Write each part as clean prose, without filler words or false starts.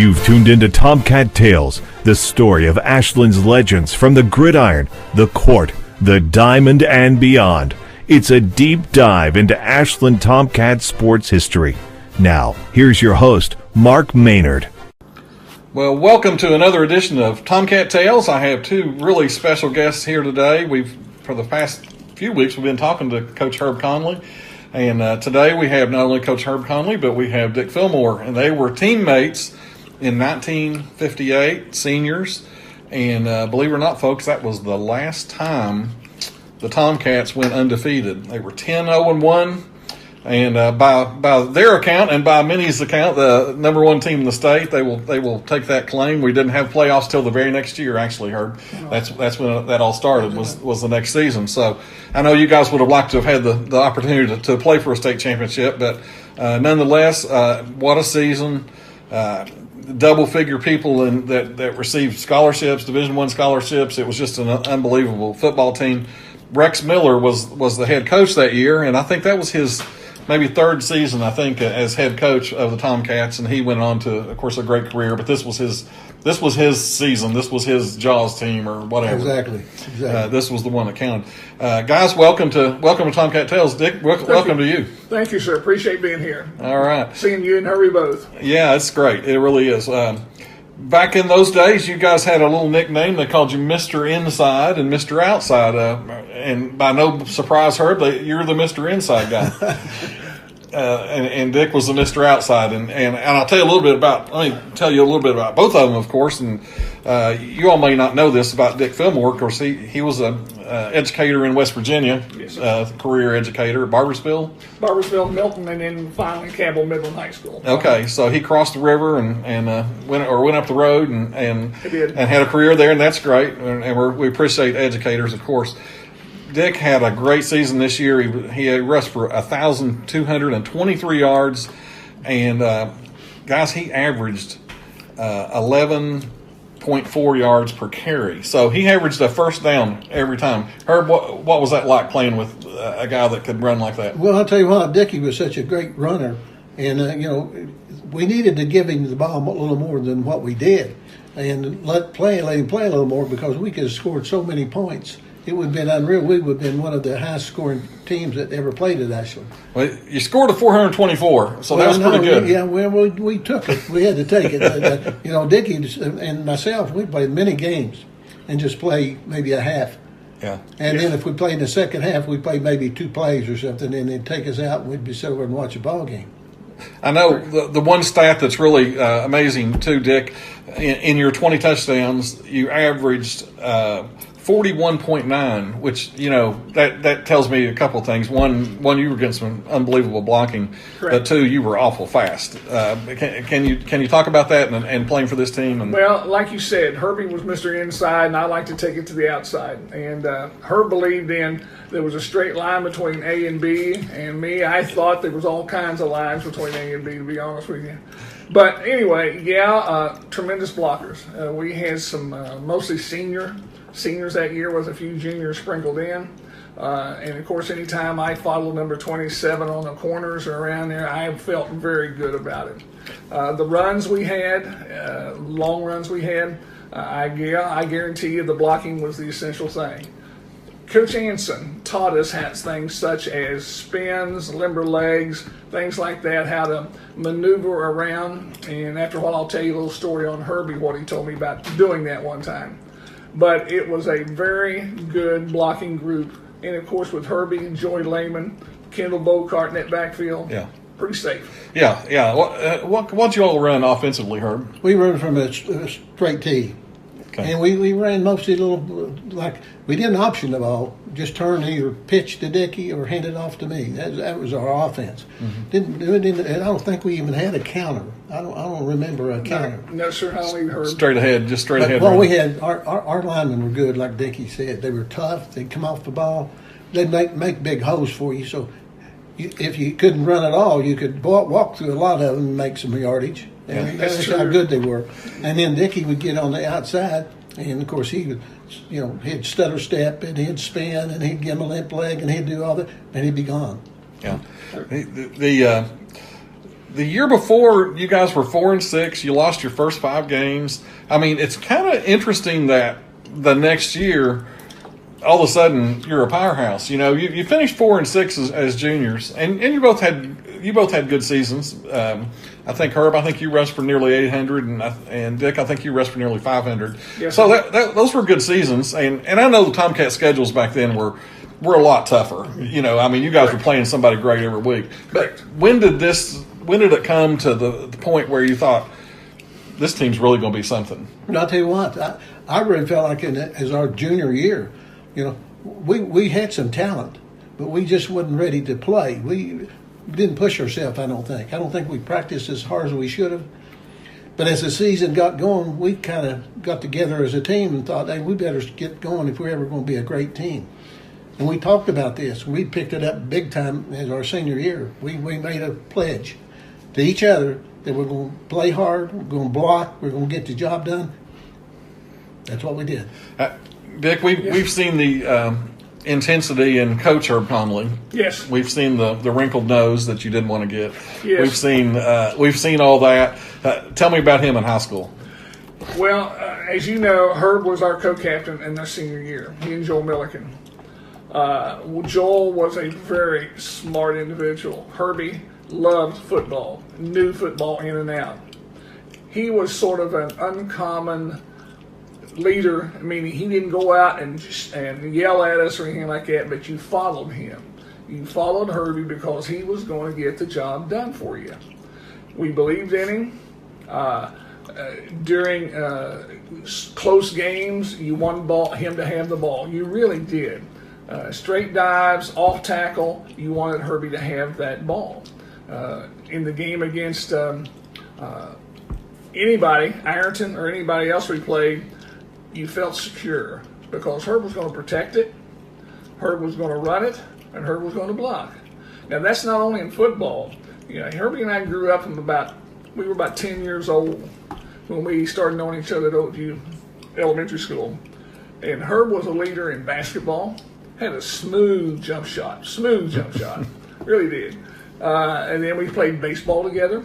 You've tuned into Tomcat Tales, the story of Ashland's legends from the gridiron, the court, the diamond, and beyond. It's a deep dive into Ashland Tomcat sports history. Now, here's your host, Mark Maynard. Well, welcome to another edition of Tomcat Tales. I have two really special guests here today. For the past few weeks, we've been talking to Coach Herb Conley. And today we have not only Coach Herb Conley, but we have Dick Fillmore. And they were teammates in 1958, seniors. And believe it or not, folks, that was the last time the Tomcats went undefeated. They were 10-0-1. And by their account and by many's account, the number one team in the state, they will take that claim. We didn't have playoffs till the very next year, actually, Herb. That's when that all started, was the next season. So I know you guys would have liked to have had the opportunity to play for a state championship, but nonetheless, what a season. Double-figure people that received scholarships, Division I scholarships. It was just an unbelievable football team. Rex Miller was the head coach that year, and I think that was his maybe third season, I think, as head coach of the Tomcats, and he went on to, of course, a great career. But this was his season. This was his Jaws team or whatever. Exactly. This was the one that counted. Guys, welcome to Tomcat Tales. Dick, welcome to you. Thank you, sir. Appreciate being here. All right. Seeing you and Hurry both. Yeah, it's great. It really is. Back in those days, you guys had a little nickname. They called you Mr. Inside and Mr. Outside. And by no surprise, Herb, you're the Mr. Inside guy. And Dick was the Mr. Outside. And I'll tell you a little bit about both of them, of course. And you all may not know this about Dick Fillmore. Of course, he was an educator in West Virginia, yes, career educator at Barbersville, Milton, and then finally Cabell Midland High School. Okay, so he crossed the river and went up the road and had a career there, and that's great. And we appreciate educators, of course. Dick had a great season this year. He rushed for 1,223 yards, and guys, he averaged 11.4 yards per carry. So he averaged a first down every time. Herb, what was that like playing with a guy that could run like that? Well, I'll tell you what, Dickie was such a great runner, and we needed to give him the ball a little more than what we did, and let him play a little more, because we could have scored so many points. It would have been unreal. We would have been one of the highest scoring teams that ever played at Ashland. Well, you scored a 424, so that was pretty good. We took it. We had to take it. Dickie and myself, we played many games and just play maybe a half. Yeah. And then if we played in the second half, we played maybe 2 plays or something, and they'd take us out, and we'd be sit over and watch a ball game. I know the one stat that's really amazing too, Dick, in your 20 touchdowns, you averaged 41.9, which, that tells me a couple of things. One, you were getting some unbelievable blocking. Correct. But two, you were awful fast. Can you talk about that and playing for this team? Well, like you said, Herbie was Mr. Inside, and I like to take it to the outside. And Herb believed there was a straight line between A and B, and me, I thought there was all kinds of lines between A and B, to be honest with you. But anyway, tremendous blockers. We had some mostly seniors that year, with a few juniors sprinkled in. And, of course, anytime I followed number 27 on the corners or around there, I felt very good about it. The runs we had, long runs we had, I guarantee you the blocking was the essential thing. Coach Anson taught us things such as spins, limber legs, things like that, how to maneuver around. And after a while, I'll tell you a little story on Herbie, what he told me about doing that one time. But it was a very good blocking group. And, of course, with Herbie and Joy Lehman, Kendall Bocart in that backfield, pretty safe. Yeah. What'd you all run offensively, Herb? We run from a straight tee. Okay. And we ran mostly we didn't option the ball, just turn either pitch to Dickie or hand it off to me. That was our offense. Mm-hmm. I don't think we even had a counter. I don't remember a counter. No, sir. I don't even heard. Straight ahead. Well, we had our linemen were good, like Dickie said. They were tough. They'd come off the ball. They'd make big holes for you. So if you couldn't run at all, you could walk through a lot of them and make some yardage. And that's how good they were. And then Dickie would get on the outside, and of course he would, he'd stutter step and he'd spin and he'd give him a limp leg and he'd do all that, and he'd be gone. Yeah. the year before, you guys were 4-6. You lost your first 5 games. I mean, it's kind of interesting that the next year, all of a sudden, you're a powerhouse. You know, you finished 4-6 as juniors, and you both had good seasons. I think Herb, you rushed for nearly 800, and Dick, I think you rushed for nearly 500. Yes. So those were good seasons, and I know the Tomcat schedules back then were a lot tougher. You know, I mean, you guys were playing somebody great every week. But when did it come to the point where you thought this team's really going to be something? And I'll tell you what, I really felt like as our junior year, you know, we had some talent, but we just wasn't ready to play. We didn't push ourselves, I don't think. I don't think we practiced as hard as we should have. But as the season got going, we kind of got together as a team and thought, hey, we better get going if we're ever going to be a great team. And we talked about this. We picked it up big time as our senior year. We made a pledge to each other that we're going to play hard, we're going to block, we're going to get the job done. That's what we did. Dick, we've seen the intensity in Coach Herb Conley. Yes. We've seen the wrinkled nose that you didn't want to get. Yes. We've seen all that. Tell me about him in high school. Well, as you know, Herb was our co-captain in their senior year. He and Joel Milliken. Joel was a very smart individual. Herbie loved football, knew football in and out. He was sort of an uncommon leader. I mean, he didn't go out and yell at us or anything like that, but you followed him. You followed Herbie because he was going to get the job done for you. We believed in him. During close games, you wanted him to have the ball. You really did. Straight dives, off tackle, you wanted Herbie to have that ball. In the game against anybody, Ironton or anybody else we played, you felt secure because Herb was going to protect it, Herb was going to run it, and Herb was going to block. Now, that's not only in football. You know, Herbie and I grew up we were about 10 years old when we started knowing each other at Oakview Elementary School. And Herb was a leader in basketball, had a smooth jump shot, really did. And then we played baseball together,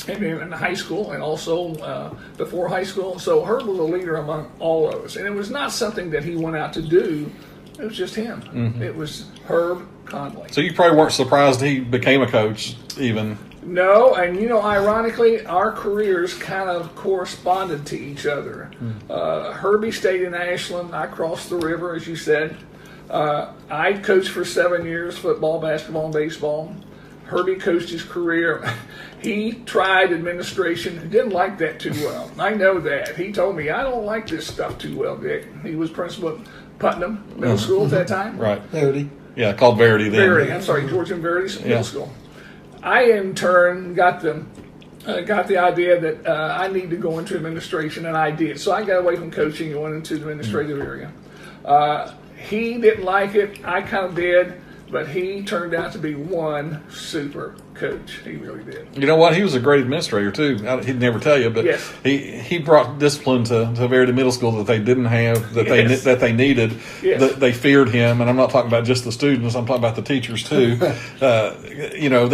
and then in high school, and also before high school. So Herb was a leader among all of us, and it was not something that he went out to do. It was just him. Mm-hmm. It was Herb Conley. So you probably weren't surprised he became a coach, even. No, and you know, ironically, our careers kind of corresponded to each other. Herbie stayed in Ashland. I crossed the river, as you said. I coached for 7 years, football, basketball, and baseball. Herbie coached his career. He tried administration and didn't like that too well. I know that. He told me, I don't like this stuff too well, Dick. He was principal at Putnam Middle School at that time. Right. Verity. Yeah, called Verity then. Verity, I'm sorry, George and Verity's Middle School. I, in turn, got the idea that I need to go into administration, and I did. So I got away from coaching and went into the administrative area. He didn't like it. I kind of did. But he turned out to be one super coach. He really did. You know what? He was a great administrator, too. He'd never tell you, but yes. he brought discipline to Verity Middle School that they didn't have, that they needed. Yes. They feared him, and I'm not talking about just the students. I'm talking about the teachers, too. You know,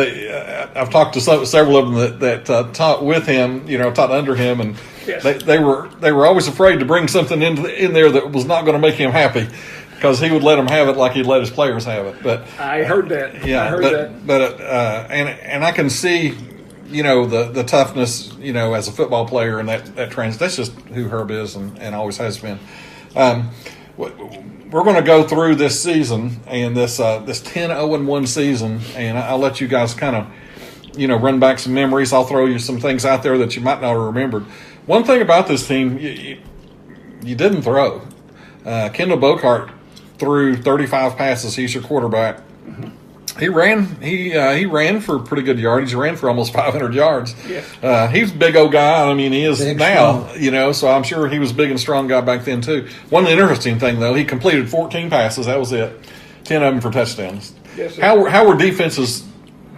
I've talked to several of them that taught with him, you know, taught under him, and yes. they were always afraid to bring something in there that was not going to make him happy. Because he would let them have it like he'd let his players have it. But I heard that. Yeah, I heard that. But and I can see, you know, the toughness, you know, as a football player, and that's just who Herb is and always has been. We're going to go through this season and this 10-0-1 season, and I'll let you guys kind of, you know, run back some memories. I'll throw you some things out there that you might not have remembered. One thing about this team, you didn't throw. Kendall Bocart threw 35 passes. He's your quarterback. Mm-hmm. He ran for pretty good yardage. He ran for almost 500 yards. Yes. He's a big old guy. I mean, he is big, now, strong. you know, so I'm sure he was a big and strong guy back then too. One interesting thing, though, he completed 14 passes. That was it. 10 of them for touchdowns. Yes, sir. How were defenses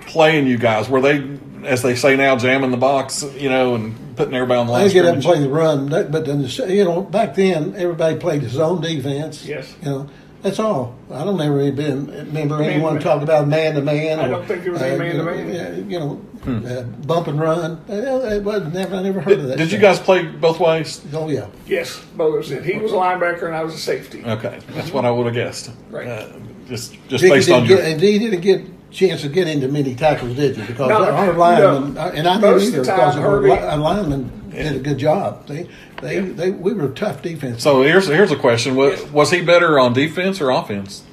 playing you guys? Were they, as they say now, jamming the box, you know, and putting everybody on the line? They get up and play the run, but then, you know, back then everybody played zone defense. Yes. You know, That's all. I don't ever remember anyone talking about man-to-man. I don't think there was any man-to-man. Bump and run. It was never. I never heard of that. Did you guys play both ways? Oh, yeah. Yes, both of us did. He was a linebacker and I was a safety. Okay, that's what I would have guessed. Right. Just Dickie based on your. And he didn't get a chance to get into many tackles, did you? Because No, our linemen, no. and I Most didn't of the either, because time, our linemen did a good job. We were a tough defense. So here's a question: was he better on defense or offense?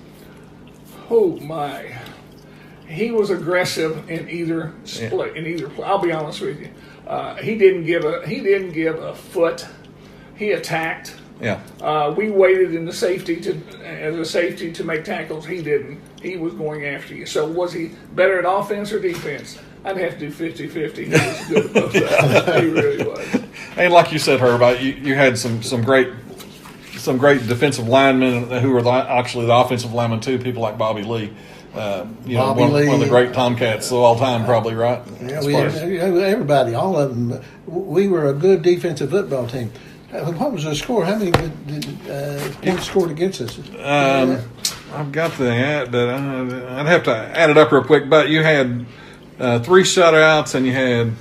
Oh my! He was aggressive in either split. In either, I'll be honest with you. He didn't give a foot. He attacked. Yeah. We waited in the safety to make tackles. He didn't. He was going after you. So was he better at offense or defense? I'd have to do 50-50. He was good at both sides. He really was. And like you said, Herb, you had some great defensive linemen who were actually the offensive linemen too. People like Bobby Lee. Lee. One of the great Tomcats of all time, probably, right? Yeah, everybody, all of them. We were a good defensive football team. What was the score? How many points scored against us? I've got the ad, but I'd have to add it up real quick. But you had 3 shutouts, and you had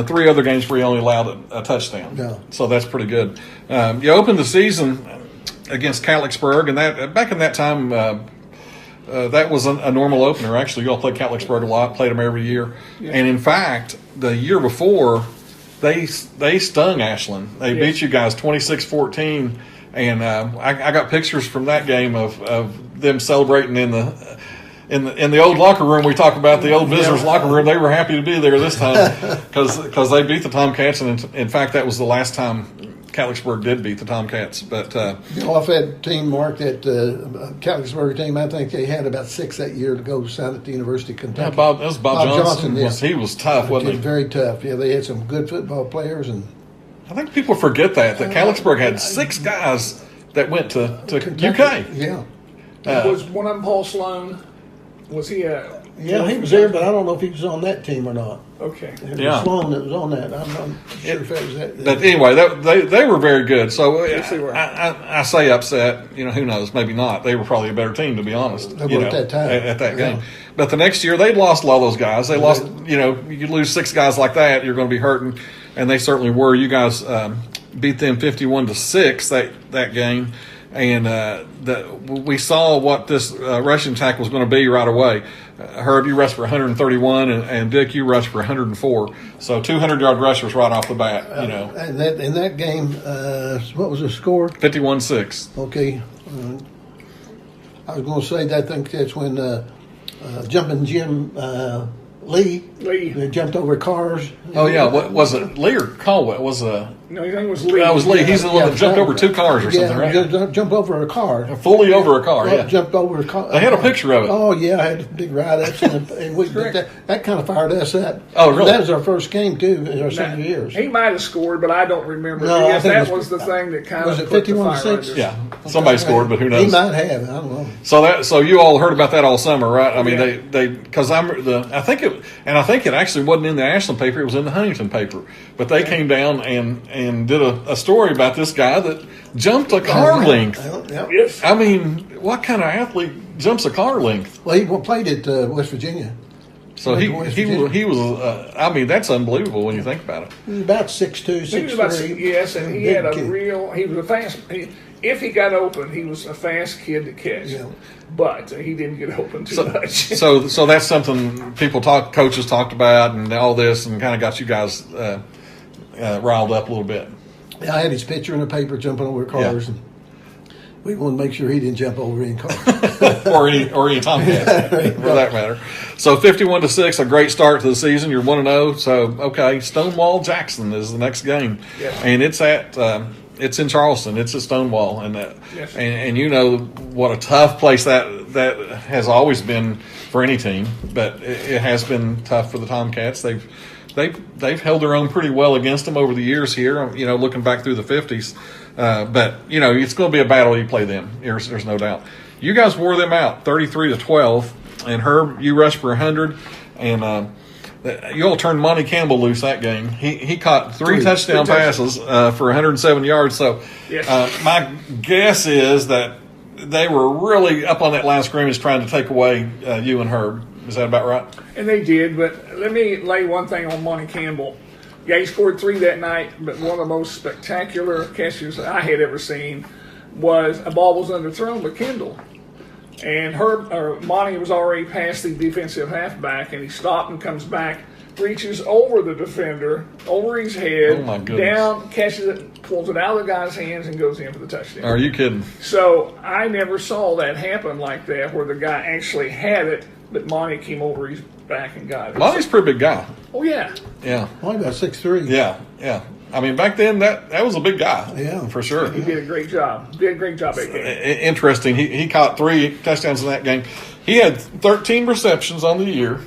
3 other games where you only allowed a touchdown. Yeah. So that's pretty good. You opened the season against Catlettsburg, and that back in that time, that was a normal opener. Actually, you all played Catlettsburg a lot, played them every year. Yeah. And in fact, the year before, they stung Ashland. They beat you guys 26-14, and I got pictures from that game of them celebrating in the old locker room. We talk about the old visitors' locker room. They were happy to be there this time because they beat the Tomcats, and in fact, that was the last time Catlettsburg did beat the Tomcats. But off that team, Mark, that Catlettsburg team, I think they had about 6 that year to go sign at the University of Kentucky. Yeah, that was Bob Johnson. He was tough, wasn't he? Very tough. Yeah, they had some good football players, and I think people forget that Catlettsburg had 6 guys that went to UK. Yeah. Was one of them Paul Sloan? Was he a... Yeah, he was there, but I don't know if he was on that team or not. Okay. It was Sloan that was on that. I'm not sure if that was that. But anyway, they were very good. So yes, they were. I say upset. Who knows? Maybe not. They were probably a better team, to be honest. They were at that time. At that game. But the next year, they'd lost a lot of those guys. They lost, you lose 6 guys like that, you're going to be hurting. And they certainly were. You guys beat them 51-6 that game. And we saw what this rushing attack was going to be right away. Herb, you rushed for 131, and Dick, you rushed for 104. So 200-yard rushers right off the bat. And in that game, what was the score? 51-6. Okay. I was going to say that. I think that's when Jumping Jim Lee. They jumped over cars. Oh yeah, what was it? Lee or Caldwell? No, I think it was Lee. That was Lee. He's the one that jumped over 2 cars or something, right? Jumped over a car. Fully over a car. Yeah. Jumped over a car. They had a picture of it. Oh yeah, I had a big write-ups, and that kind of fired us up. Oh really? That was our first game too in our senior years. He might have scored, but I don't remember. No, I think that was the thing that kind of put the fire under. Yeah, somebody scored, but who knows? He might have. I don't know. So you all heard about that all summer, right? I mean, they because I think it actually wasn't in the Ashland paper; it was in the Huntington paper. But they came down and did a story about this guy that jumped a car length. Yes. I mean, what kind of athlete jumps a car length? Well, he played at West Virginia. So he was. I mean, that's unbelievable when you think about it. He was about 6'2", 6'3". Yes, and he had a real. He was a fast. If he got open, he was a fast kid to catch. Yeah. But he didn't get open too much. So that's something coaches talked about, and all this, and kind of got you guys riled up a little bit. Yeah, I had his picture in the paper jumping over cars, and we wanted to make sure he didn't jump over any cars or any Tomcats for that matter. So 51-6, a great start to the season. You're 1-0. So okay, Stonewall Jackson is the next game, and it's at. It's in Charleston. It's at Stonewall, and you know what a tough place that has always been for any team. But it has been tough for the Tomcats. They've held their own pretty well against them over the years here. Looking back through the 50s, but it's going to be a battle. You play them. There's no doubt. You guys wore them out 33-12, and Herb, you rushed for 100, and. You all turned Monty Campbell loose that game. He caught three touchdown passes for 107 yards. So my guess is that they were really up on that line of scrimmage trying to take away you and Herb. Is that about right? And they did, but let me lay one thing on Monty Campbell. Yeah, he scored 3 that night, but one of the most spectacular catches I had ever seen was a ball was underthrown by Kendall. And Monty was already past the defensive halfback, and he stopped and comes back, reaches over the defender, over his head, oh my goodness, down, catches it, pulls it out of the guy's hands, and goes in for the touchdown. Are you kidding? So I never saw that happen like that, where the guy actually had it, but Monty came over his back and got it. Monty's a pretty big guy. Oh, yeah. Yeah. Monty about 6'3". Yeah. I mean, back then, that was a big guy. Yeah. For sure. He did a great job. Did a great job at that game. Interesting. He caught 3 touchdowns in that game. He had 13 receptions on the year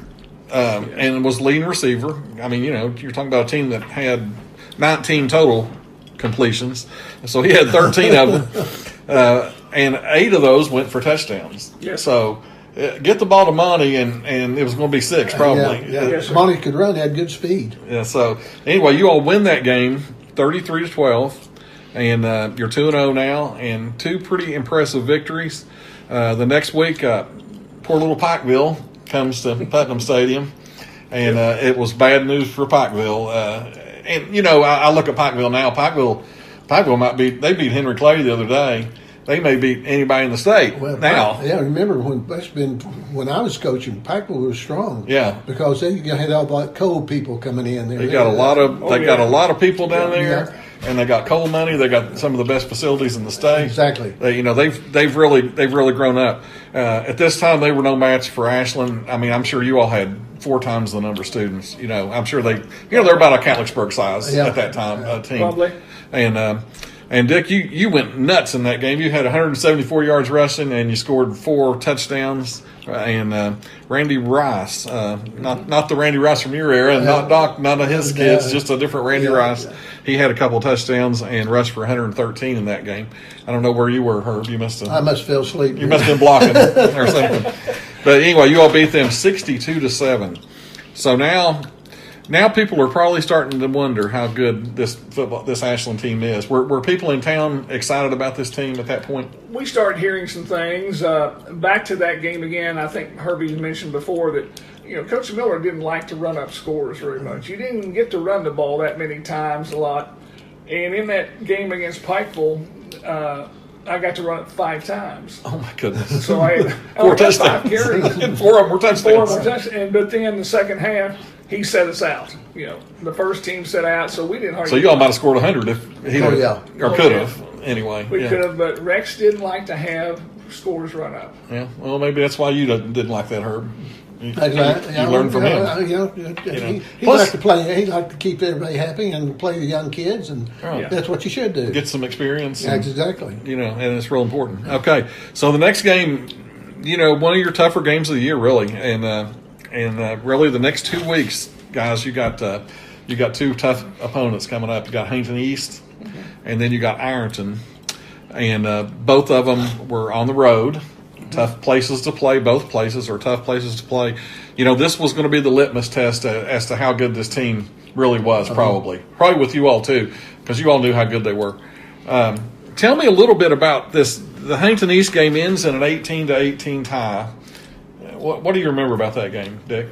and was leading receiver. I mean, you're talking about a team that had 19 total completions. So he had 13 of them. And 8 of those went for touchdowns. Yes. So get the ball to Monty, and it was going to be 6 probably. Yeah. Yes, Monty could run, had good speed. Yeah. So anyway, you all win that game, 33-12, and you're 2-0 now, and 2 pretty impressive victories. The next week, poor little Pikeville comes to Putnam Stadium, and it was bad news for Pikeville. And I look at Pikeville now. Pikeville might they beat Henry Clay the other day. They may beat anybody in the state now. Yeah, remember when I was coaching, Pikeville was strong. Yeah, because they had all that coal people coming in there. They got a lot of people down there, and they got coal money. They got some of the best facilities in the state. Exactly. They've really grown up. At this time, they were no match for Ashland. I mean, I'm sure you all had 4 times the number of students. I'm sure they're about a Catholicsburg size at that time team. Probably. And Dick, you went nuts in that game. You had 174 yards rushing, and you scored 4 touchdowns. And Randy Rice, not the Randy Rice from your era, and not Doc, none of his kids, just a different Randy Rice. Yeah. He had a couple of touchdowns and rushed for 113 in that game. I don't know where you were, Herb. I must have fell asleep. You must have been blocking or something. But anyway, you all beat them 62-7. So now people are probably starting to wonder how good this Ashland team is. Were people in town excited about this team at that point? We started hearing some things. Back to that game again, I think Herbie mentioned before that Coach Miller didn't like to run up scores very much. You didn't get to run the ball that many times a lot. And in that game against Pikeville, I got to run it 5 times. Oh, my goodness. So I 4 touchdowns. 5 carries. And 4 of them were touchdowns. But then the second half, he set us out. The first team set out, so we didn't hardly. So you all might have scored 100 if he could have anyway. We could have, but Rex didn't like to have scores run up. Yeah, well, maybe that's why you didn't like that, Herb. You learned from him. He liked to play. He liked to keep everybody happy and play the young kids, and that's what you should do. Get some experience. Exactly. And it's real important. Okay, so the next game, one of your tougher games of the year, really, and really the next 2 weeks, guys, you got 2 tough opponents coming up. You got Hayton East, and then you got Ironton, and both of them were on the road. Tough places to play. Both places are tough places to play. This was going to be the litmus test as to how good this team really was, probably with you all too, because you all knew how good they were. Tell me a little bit about this. The Hayton East game ends in an 18-18 tie. What do you remember about that game, Dick?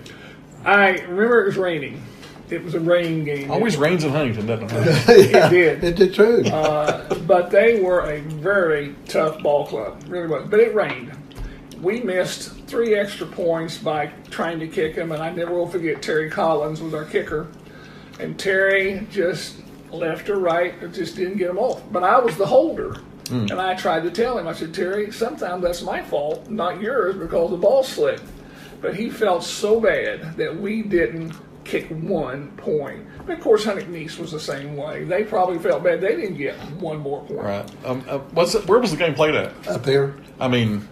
I remember it was raining. It was a rain game. Always rains in Huntington, doesn't it? It did. It did true. But they were a very tough ball club, really was. But it rained. We missed 3 extra points by trying to kick them, and I never will forget Terry Collins was our kicker. And Terry just left or right, just didn't get them off. But I was the holder. And I tried to tell him, I said, Terry, sometimes that's my fault, not yours, because the ball slipped. But he felt so bad that we didn't kick 1 point. And of course, Huntington East was the same way. They probably felt bad they didn't get 1 more point. Right. Where was the game played at? Up here. I mean,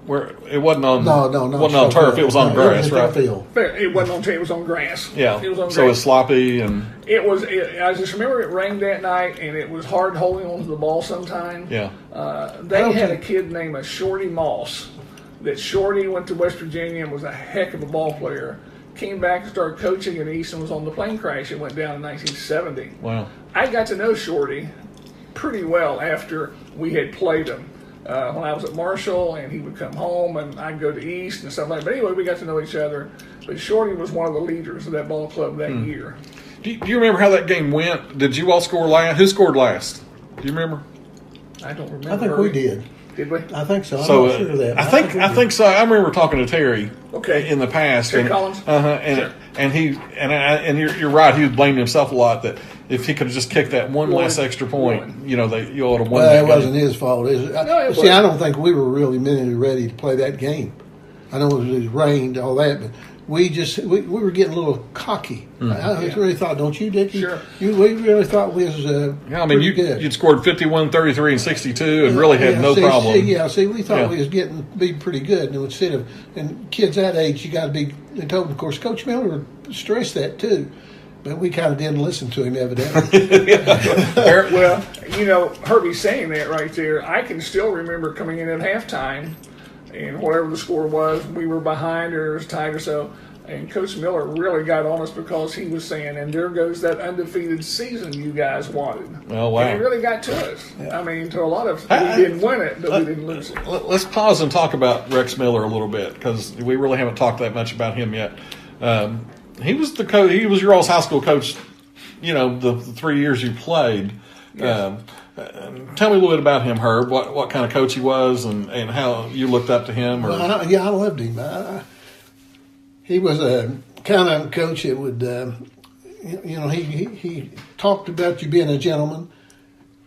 where it wasn't on. No. Wasn't on turf. It was on grass, right? Field. It wasn't on turf. It was on grass. Yeah. It was on so grass. It's sloppy and. I just remember it rained that night, and it was hard holding onto the ball sometimes. Yeah. They had a kid named Shorty Moss. That Shorty went to West Virginia and was a heck of a ball player. Came back and started coaching at East and was on the plane crash and went down in 1970. Wow. I got to know Shorty pretty well after we had played him. when I was at Marshall, and he would come home, and I'd go to East and stuff like that. But anyway, we got to know each other. But Shorty was one of the leaders of that ball club that year. Do you remember how that game went? Did you all score last? Who scored last? Do you remember? I don't remember. I think we did. Did we? I think so. I'm So not sure of that. I think so. I remember talking to Terry. Okay. In the past, Terry Collins? Sure. And you're right. He was blaming himself a lot that if he could have just kicked that one less extra point, you ought to won. Well, that it wasn't his fault, is it? No, it See, I don't think we were really mentally ready to play that game. I know it rained, all that, but we were getting a little cocky. I really thought, don't you, Dickie? Sure. We really thought we was good. You'd scored 51, 33, and 62 and really had no problem. We thought we was be pretty good. And instead of, and kids that age, you got to be told. Of course, Coach Miller stressed that too. But we kind of didn't listen to him, evidently. Well, Herbie saying that right there, I can still remember coming in at halftime, and whatever the score was, we were behind or it was tied or so. And Coach Miller really got on us because he was saying, and there goes that undefeated season you guys wanted. Oh, wow. And it really got to us. Yeah. I mean, to a lot of us, we didn't win it, but we didn't lose it. Let's pause and talk about Rex Miller a little bit because we really haven't talked that much about him yet. He was the coach. He was your all's high school coach, the 3 years you played. Yes. Tell me a little bit about him, Herb. What kind of coach he was and how you looked up to him. Well, I loved him. He was a kind of coach that would, he talked about you being a gentleman,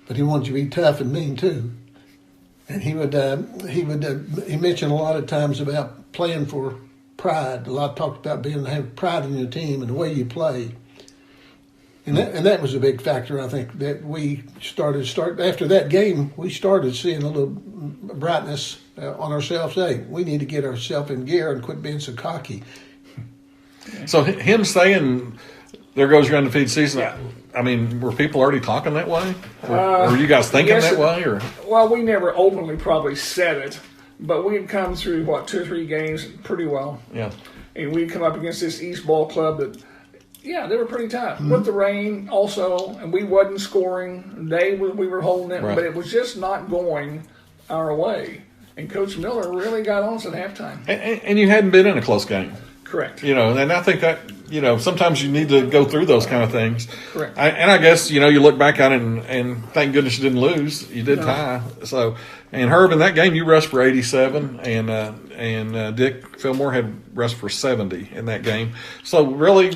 but he wanted you to be tough and mean too. And he mentioned a lot of times about playing for pride. A lot talked about having pride in your team and the way you play. And that was a big factor, I think, that we started after that game. We started seeing a little brightness on ourselves. Hey, we need to get ourselves in gear and quit being so cocky. So him saying, "There goes your undefeated season." I mean, were people already talking that way, or were you guys thinking that way? Or well, we never openly probably said it, but we had come through 2 or 3 games pretty well. Yeah, and we'd come up against this East ball club that. Yeah, they were pretty tough. With the rain also, and we wasn't scoring. We were holding it, right. But it was just not going our way. And Coach Miller really got on us at halftime. And you hadn't been in a close game. Correct. And I think that, sometimes you need to go through those kind of things. Correct. And I guess, you look back on it and thank goodness you didn't lose. You did tie. So, and Herb, in that game, you rushed for 87, and Dick Fillmore had rushed for 70 in that game. So really,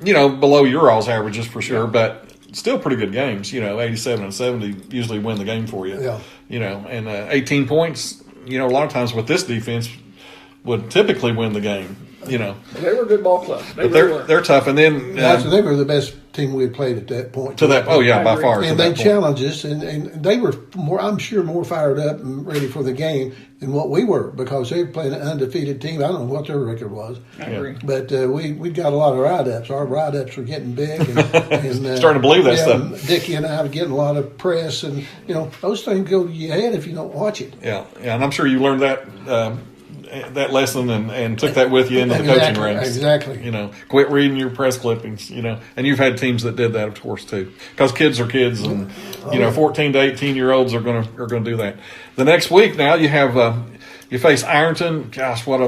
below your all's averages for sure, but still pretty good games. 87 and 70 usually win the game for you. Yeah. And 18 points, a lot of times with this defense would typically win the game. They were a good ball club. They're tough. And then they were the best team we had played at that point. By far. And they challenged us, and they were I'm sure more fired up and ready for the game than what we were because they were playing an undefeated team. I don't know what their record was. I agree. But we got a lot of ride-ups. Our ride-ups were getting big. And starting to believe that stuff. Dickie and I were getting a lot of press, and those things go to your head if you don't watch it. Yeah, and I'm sure you learned that lesson and took that with you into the coaching ranks. Exactly. Quit reading your press clippings, and you've had teams that did that, of course, too. Because kids are kids, and 14 to 18-year-olds are going to do that. The next week now you have you face Ironton. Gosh, what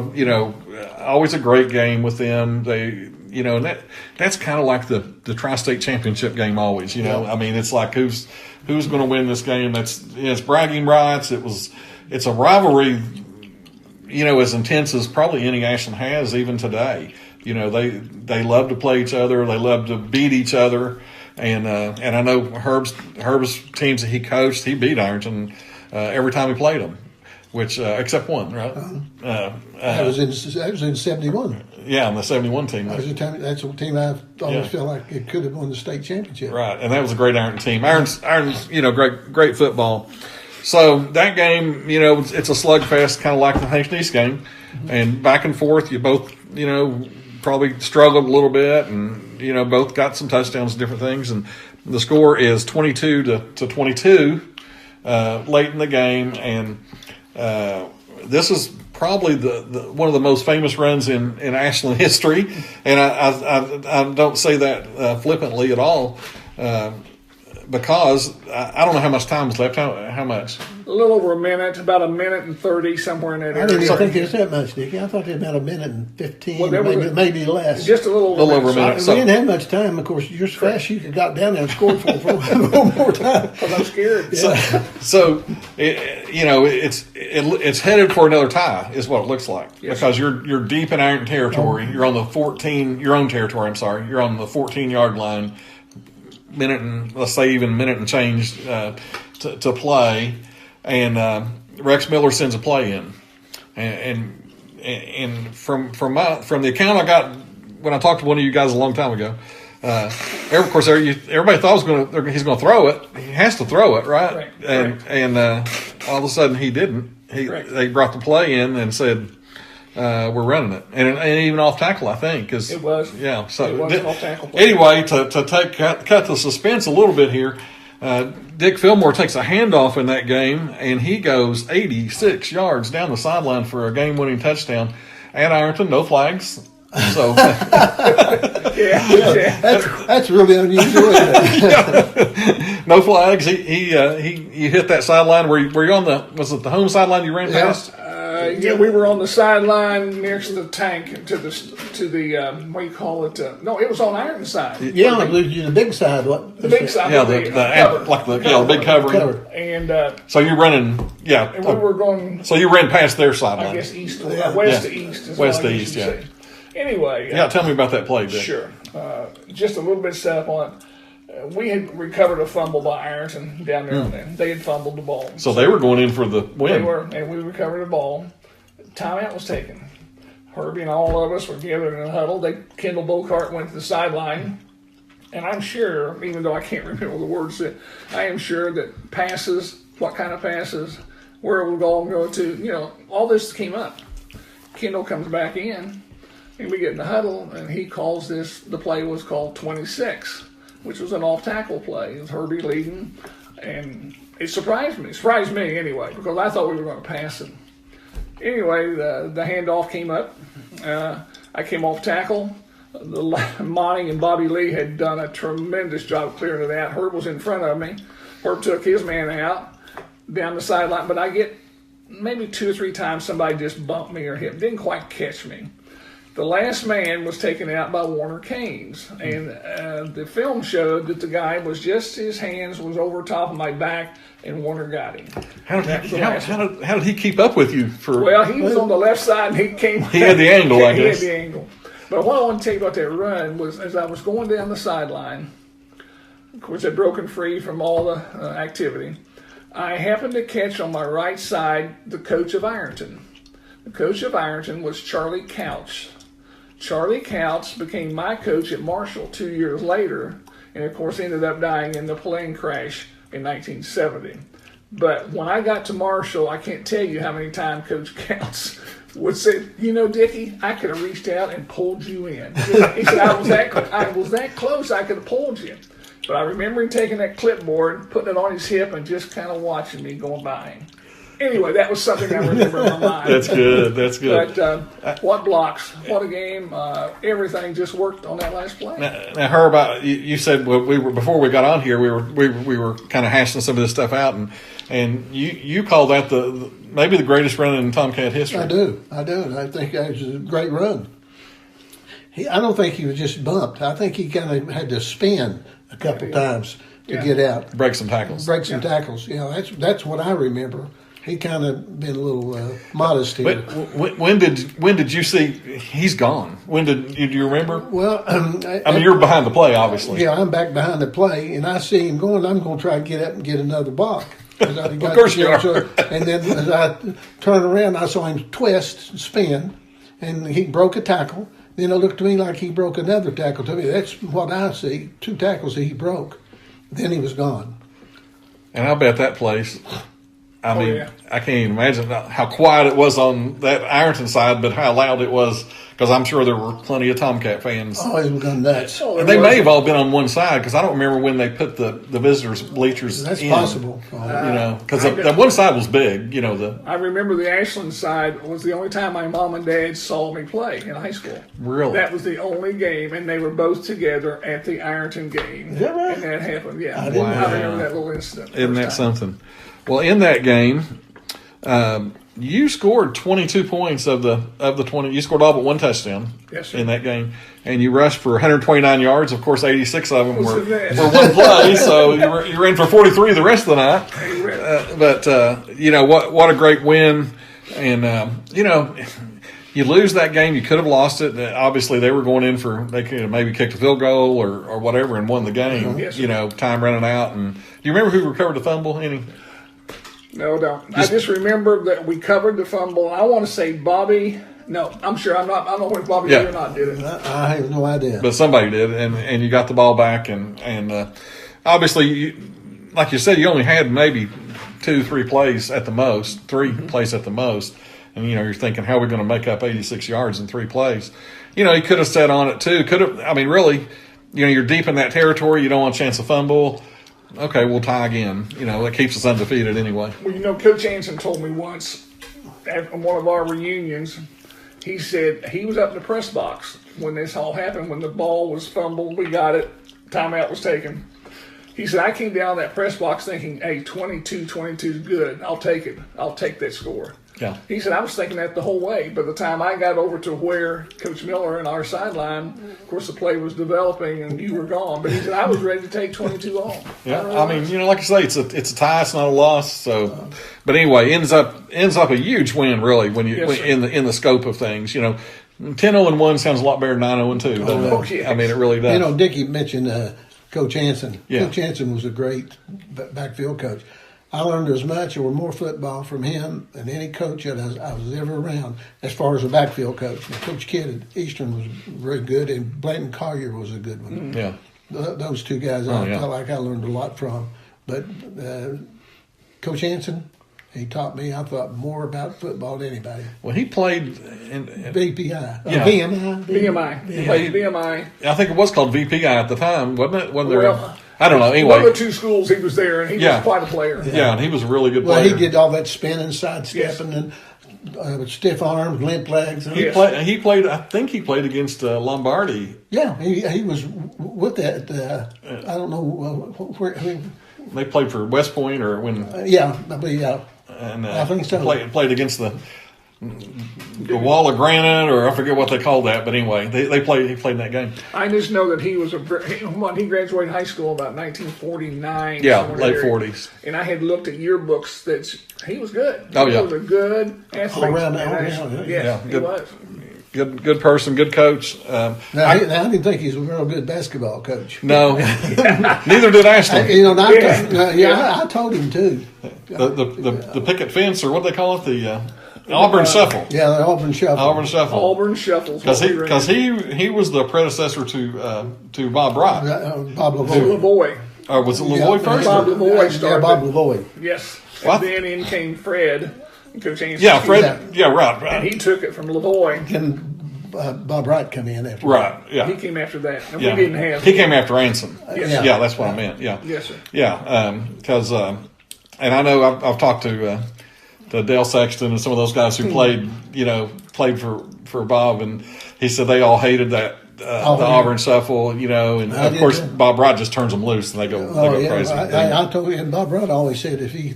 always a great game with them. They and that's kind of like the Tri-State Championship game always. I mean, it's like who's going to win this game? It's bragging rights. It's a rivalry. As intense as probably any Ashland has even today. They love to play each other. They love to beat each other. And I know Herb's teams that he coached, he beat Ironton every time he played them, which except one, right? That was in 71. Yeah, on the 71 team. That's a team I always felt like it could have won the state championship. Right, and that was a great Ironton team. Ironton's great football. So that game, it's a slugfest, kind of like the Hampton East game, and back and forth. You both, probably struggled a little bit, and both got some touchdowns and different things. And the score is 22 to 22 late in the game, and this is probably the one of the most famous runs in Ashland history, and I don't say that flippantly at all. because I don't know how much time was left. How much? A little over a minute, about 1:30, somewhere in that area. I didn't even think it was that much, Dickie. I thought it was about 1:15, Well, maybe less. Just a little over a minute. We didn't have much time. Of course, you're so fast you could got down there and scored for one more time. Because I'm scared. So it's headed for another tie, is what it looks like, because you're deep in Ironton territory. You're on the your own territory. I'm sorry. You're on the 14-yard line. Let's say even minute and change to play, and Rex Miller sends a play in, and from the account I got when I talked to one of you guys a long time ago, of course everybody thought he's going to throw it. He has to throw it, right? And all of a sudden he didn't. They brought the play in and said, we're running it, and even off tackle, I think, because it was. Yeah, so it was an off tackle. Anyway, to cut the suspense a little bit here, Dick Fillmore takes a handoff in that game, and he goes 86 yards down the sideline for a game-winning touchdown at Ironton. No flags. So that's really unusual. Isn't it? No flags. He hit that sideline. Were you on was it the home sideline you ran past? We were on the sideline next to the tank to the what do you call it? No, it was on Ironton side. Yeah, the big side. What? The big side. Yeah, the big covering. And so you're running. Yeah, and we were going. So you ran past their sideline. I guess east to west to east. Is west what to I east. used to Yeah. say. Anyway. Tell me about that play, Dick. Sure. Just a little bit set up on it. We had recovered a fumble by Ironton down there. And they had fumbled the ball. So they were going in for the win. They were, and we recovered the ball. Timeout was taken. Herbie and all of us were gathered in a huddle. Kendall Bocart went to the sideline. And I'm sure, even though I can't remember the words, I am sure that passes, what kind of passes, where it would all go to, all this came up. Kendall comes back in, and we get in the huddle, and he calls the play was called 26, which was an off-tackle play. It was Herbie leading, and it surprised me. It surprised me anyway, because I thought we were going to pass him. Anyway, the handoff came up. I came off tackle. Monty and Bobby Lee had done a tremendous job clearing it out. Herb was in front of me. Herb took his man out down the sideline, but I get maybe 2 or 3 times somebody just bumped me or hit me. Didn't quite catch me. The last man was taken out by Warner Keynes, and the film showed that the guy was just his hands was over top of my back, and Warner got him. How did he keep up with you? Well, he was on the left side, and he came. He had the angle, I guess. He had the angle. But what I want to tell you about that run was, as I was going down the sideline, of course, I'd broken free from all the activity. I happened to catch on my right side the coach of Ironton. The coach of Ironton was Charlie Couch. Charlie Couch became my coach at Marshall 2 years later, and of course ended up dying in the plane crash in 1970. But when I got to Marshall, I can't tell you how many times Coach Couch would say, Dickie, I could have reached out and pulled you in. He said, I was that close, I could have pulled you. But I remember him taking that clipboard, putting it on his hip, and just kind of watching me going by him. Anyway, that was something I remember in my mind. That's good. But what blocks, what a game. Everything just worked on that last play. Now Herb, you said before we got on here, we were kind of hashing some of this stuff out, and you call that maybe the greatest run in Tomcat history. I do. I think it was a great run. I don't think he was just bumped. I think he kind of had to spin a couple times to get out. Break some tackles. Tackles. That's what I remember. He kind of been a little modest here. But when did you see he's gone? Do you remember? Well, you're behind the play, obviously. Yeah, I'm back behind the play, and I see him going. I'm going to try to get up and get another block. Of course you are. And then as I turned around, I saw him twist, spin, and he broke a tackle. Then it looked to me like he broke another tackle to me. That's what I see. 2 tackles that he broke. Then he was gone. And I bet that place. I mean, yeah. I can't even imagine how quiet it was on that Ironton side, but how loud it was because I'm sure there were plenty of Tomcat fans. Oh, it was gone nuts. And they may have all been on one side because I don't remember when they put the visitors' bleachers That's in. possible. Because the one side was big, I remember the Ashland side was the only time my mom and dad saw me play in high school. Really? That was the only game, and they were both together at the Ironton game. Is that right? And that happened, yeah. I didn't know remember that little incident. Isn't that first time. something? Well, in that game, you scored 22 points of the 20. You scored all but one touchdown Yes, sir. in that game, and you rushed for 129 yards. Of course, 86 of them were Wasn't that- one play, so you were in for 43 the rest of the night. But what a great win, and you lose that game, you could have lost it. Obviously, they were going in they could have maybe kicked a field goal or whatever and won the game. Yes, sir. Time running out. And do you remember who recovered the fumble? Any? No, don't. I just remember that we covered the fumble. I want to say Bobby. No, I'm sure I'm not. I don't know if Bobby did or not did it. I have no idea. But somebody did, and you got the ball back, and obviously, like you said, you only had maybe 2-3 plays at the most, 3 plays at the most, and you're thinking, how are we going to make up 86 yards in 3 plays? He could have sat on it too. Could have. I mean, really, you're deep in that territory. You don't want a chance to fumble. Okay, we'll tie again. That keeps us undefeated anyway. Well, Coach Anson told me once at one of our reunions, he said he was up in the press box when this all happened, when the ball was fumbled, we got it, timeout was taken. He said, I came down that press box thinking, hey, 22 is good. I'll take it. I'll take that score. Yeah. He said, I was thinking that the whole way. By the time I got over to where Coach Miller and our sideline, of course, the play was developing and you were gone. But he said, I was ready to take 22 on. Yeah, I mean, like I say, it's a tie, it's not a loss. So, but anyway, ends up a huge win, really, when in the scope of things. 10-0-1 sounds a lot better than 9-0-2, doesn't it? Oh, yes. I mean, it really does. Dickie mentioned Coach Anson. Yeah. Coach Anson was a great backfield coach. I learned as much or more football from him than any coach that I was ever around as far as a backfield coach. And Coach Kidd at Eastern was very good, and Blanton Collier was a good one. Yeah. Those two guys I felt like I learned a lot from. But Coach Anson, he taught me, I thought, more about football than anybody. Well, he played in VPI. Yeah. VMI. He played BMI. I think it was called VPI at the time, wasn't it? Wasn't there? Well, I don't know. Anyway, one of the 2 schools he was there, and he was quite a player. Yeah, and he was a really good Well, player. he did all that spinning, sidestepping, and stiff arms, limp legs. He played. I think he played against Lombardi. Yeah, he was with that. I don't know where. They played for West Point or when. Yeah, And I think so. Played against the wall of granite, or I forget what they called that. But anyway, they played. He played in that game. I just know that he was he graduated high school about 1949. Yeah, somewhere late there. 40s. And I had looked at yearbooks that he was good. Oh, yeah. He was a good athlete. All around And that, yes, he good. was. Good person, I didn't think he was a real good basketball coach. No, neither did Ashland. I told him too. The picket fence, or what they call it, the Auburn Shuffle. Yeah, the Auburn Shuffle. Auburn Shuffles. Because he was the predecessor to Bob Wright. Bob Lavoie. Or was it Lavoie first? Bob Lavoie started. Yeah, Bob Lavoie. Yes. What? And then in came Fred. Coach Anson. Yeah, Fred. Yeah, right. And he took it from Lavoie. And Bob Wright come in after. Right. Yeah. He came after that. And Yeah. we didn't have. He came after Anson. Yes. Yeah, that's what I meant. Yeah. Yes, sir. Yeah, because and I know I've talked to Dale Sexton and some of those guys who played for Bob, and he said they all hated that the Auburn Shuffle, and of course Bob Wright just turns them loose and they go crazy. I told him, and Bob Wright always said if he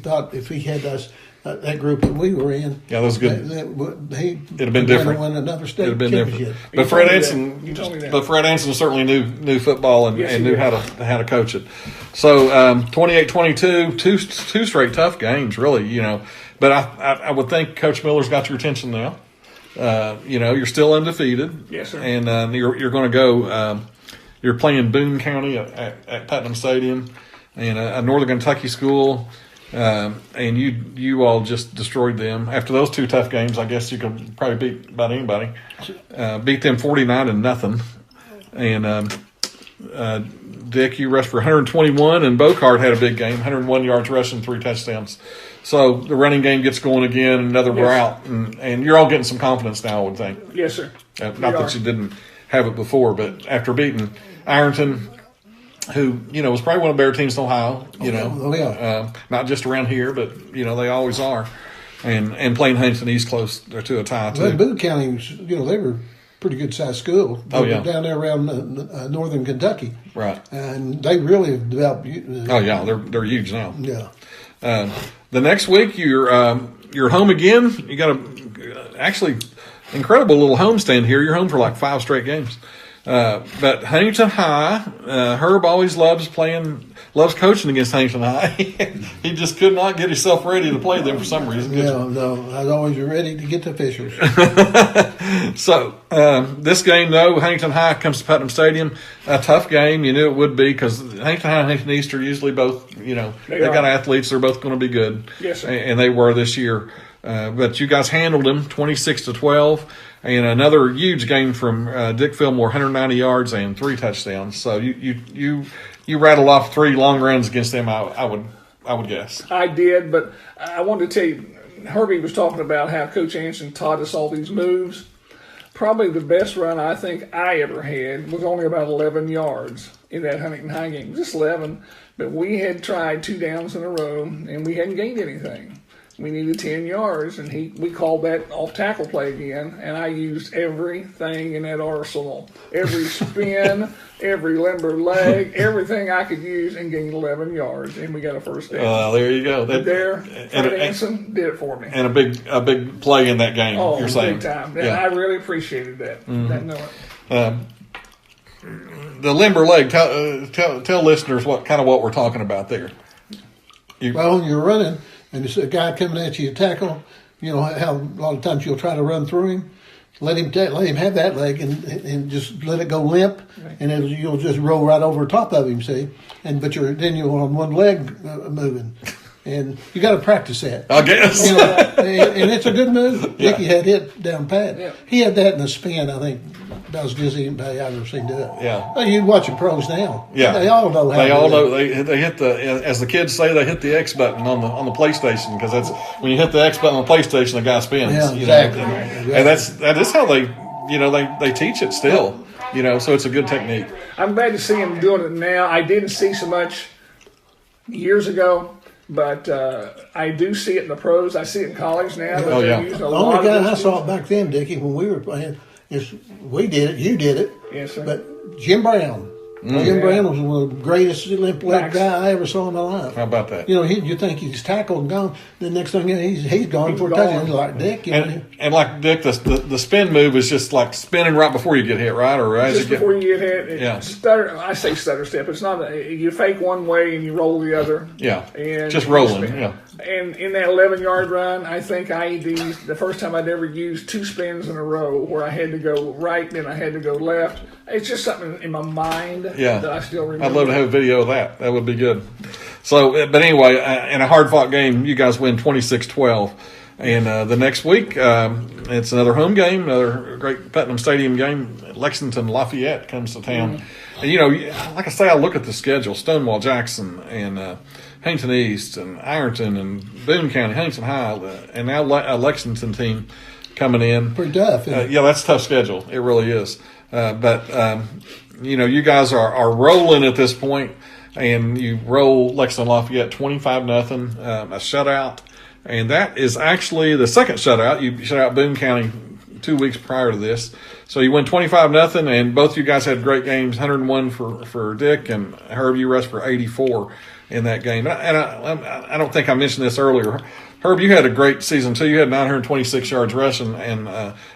had us. That group that we were in, yeah, that was good. It'd have been different. Won another state It'd have been championship. different. But Fred Anson certainly knew football and knew how to coach it. So 28-22, two straight tough games, really. But I would think Coach Miller's got your attention now. You're still undefeated. Yes, sir. And you're going to go. You're playing Boone County at Putnam Stadium, and a Northern Kentucky school. And you all just destroyed them. After those 2 tough games, I guess you could probably beat about anybody. Beat them 49-0. And Dick, you rushed for 121, and Bocard had a big game, 101 yards rushing, 3 touchdowns. So the running game gets going again, another route, and you're all getting some confidence now, I would think. Yes, sir. Not that you didn't have it before, but after beating Ironton, who, was probably one of the better teams in Ohio, not just around here, but, they always are. And playing Huntington East close to a tie, too. Well, Boone County was, they were a pretty good-sized school. They were down there around northern Kentucky. Right. And they really have developed. They're huge now. Yeah. The next week, you're home again. You got a actually incredible little homestand here. You're home for like 5 straight games. But Huntington High, Herb always loves coaching against Huntington High. He just could not get himself ready to play them for some reason. No, I was always ready to get the officials. So this game, though, Huntington High comes to Putnam Stadium. A tough game. You knew it would be because Huntington High and Huntington East are usually both, they got athletes. They're both going to be good. Yes, sir. And they were this year. But you guys handled them 26-12. And another huge game from Dick Fillmore, 190 yards and 3 touchdowns. So you rattled off 3 long runs against them. I would guess. I did, but I wanted to tell you, Herbie was talking about how Coach Anson taught us all these moves. Probably the best run I think I ever had was only about 11 yards in that Huntington High game, just 11. But we had tried 2 downs in a row, and we hadn't gained anything. We needed 10 yards, and we called that off-tackle play again, and I used everything in that arsenal. Every spin, every limber leg, everything I could use, and gained 11 yards, and we got a first down. There you go. Fred Anson did it for me. And a big play in that game, you're saying. Big time. Yeah. I really appreciated that. The limber leg, tell listeners what we're talking about there. Well, when you're running, and there's a guy coming at you to tackle, how a lot of times you'll try to run through him. Let him have that leg and just let it go limp, and you'll just roll right over top of him. See, but you're on one leg moving, and you got to practice that. I guess. And it's a good move. Yeah. Dickie had it down pat. Yeah. He had that in the spin. I think that was just anybody I've ever seen do it. Yeah. Well, you watch the pros now. Yeah. They all know how. They all know they hit as the kids say, they hit the X button on the PlayStation, because that's when you hit the X button on the PlayStation, the guy spins. Yeah, exactly. And that is how they teach it still. So it's a good technique. I'm glad to see him doing it now. I didn't see so much years ago, but I do see it in the pros. I see it in college now. Oh, yeah. The only guy I saw back then, Dickie, when we were playing, is we did it, you did it. Yes, sir. But Jim Brown. Jim Brown was one of the greatest limp leg guy I ever saw in my life. How about that? You think he's tackled and gone. The next thing he's gone for a touchdown. Like Dick. And like Dick, the spin move is just like spinning right before you get hit, right? Or just before you get hit. Yeah. I say stutter step. It's not you fake one way and you roll the other. Yeah. And just rolling. Yeah. And in that 11-yard run, I think IED's the first time I'd ever used 2 spins in a row where I had to go right, then I had to go left. It's just something in my mind that I still remember. I'd love to have a video of that. That would be good. So, but anyway, in a hard-fought game, you guys win 26-12. And the next week, it's another home game, another great Putnam Stadium game. Lexington Lafayette comes to town. And, like I say, I look at the schedule. Stonewall Jackson and Huntington East and Ironton and Boone County, Huntington High, and now a Lexington team coming in. Pretty tough. That's a tough schedule. It really is. But you guys are rolling at this point, and you roll Lexington Lafayette 25-0, a shutout. And that is actually the second shutout. You shut out Boone County 2 weeks prior to this. So you win 25-0, and both you guys had great games, 101 for Dick, and Herb, you rushed for 84 in that game. And I don't think I mentioned this earlier. Herb, you had a great season, too. You had 926 yards rushing and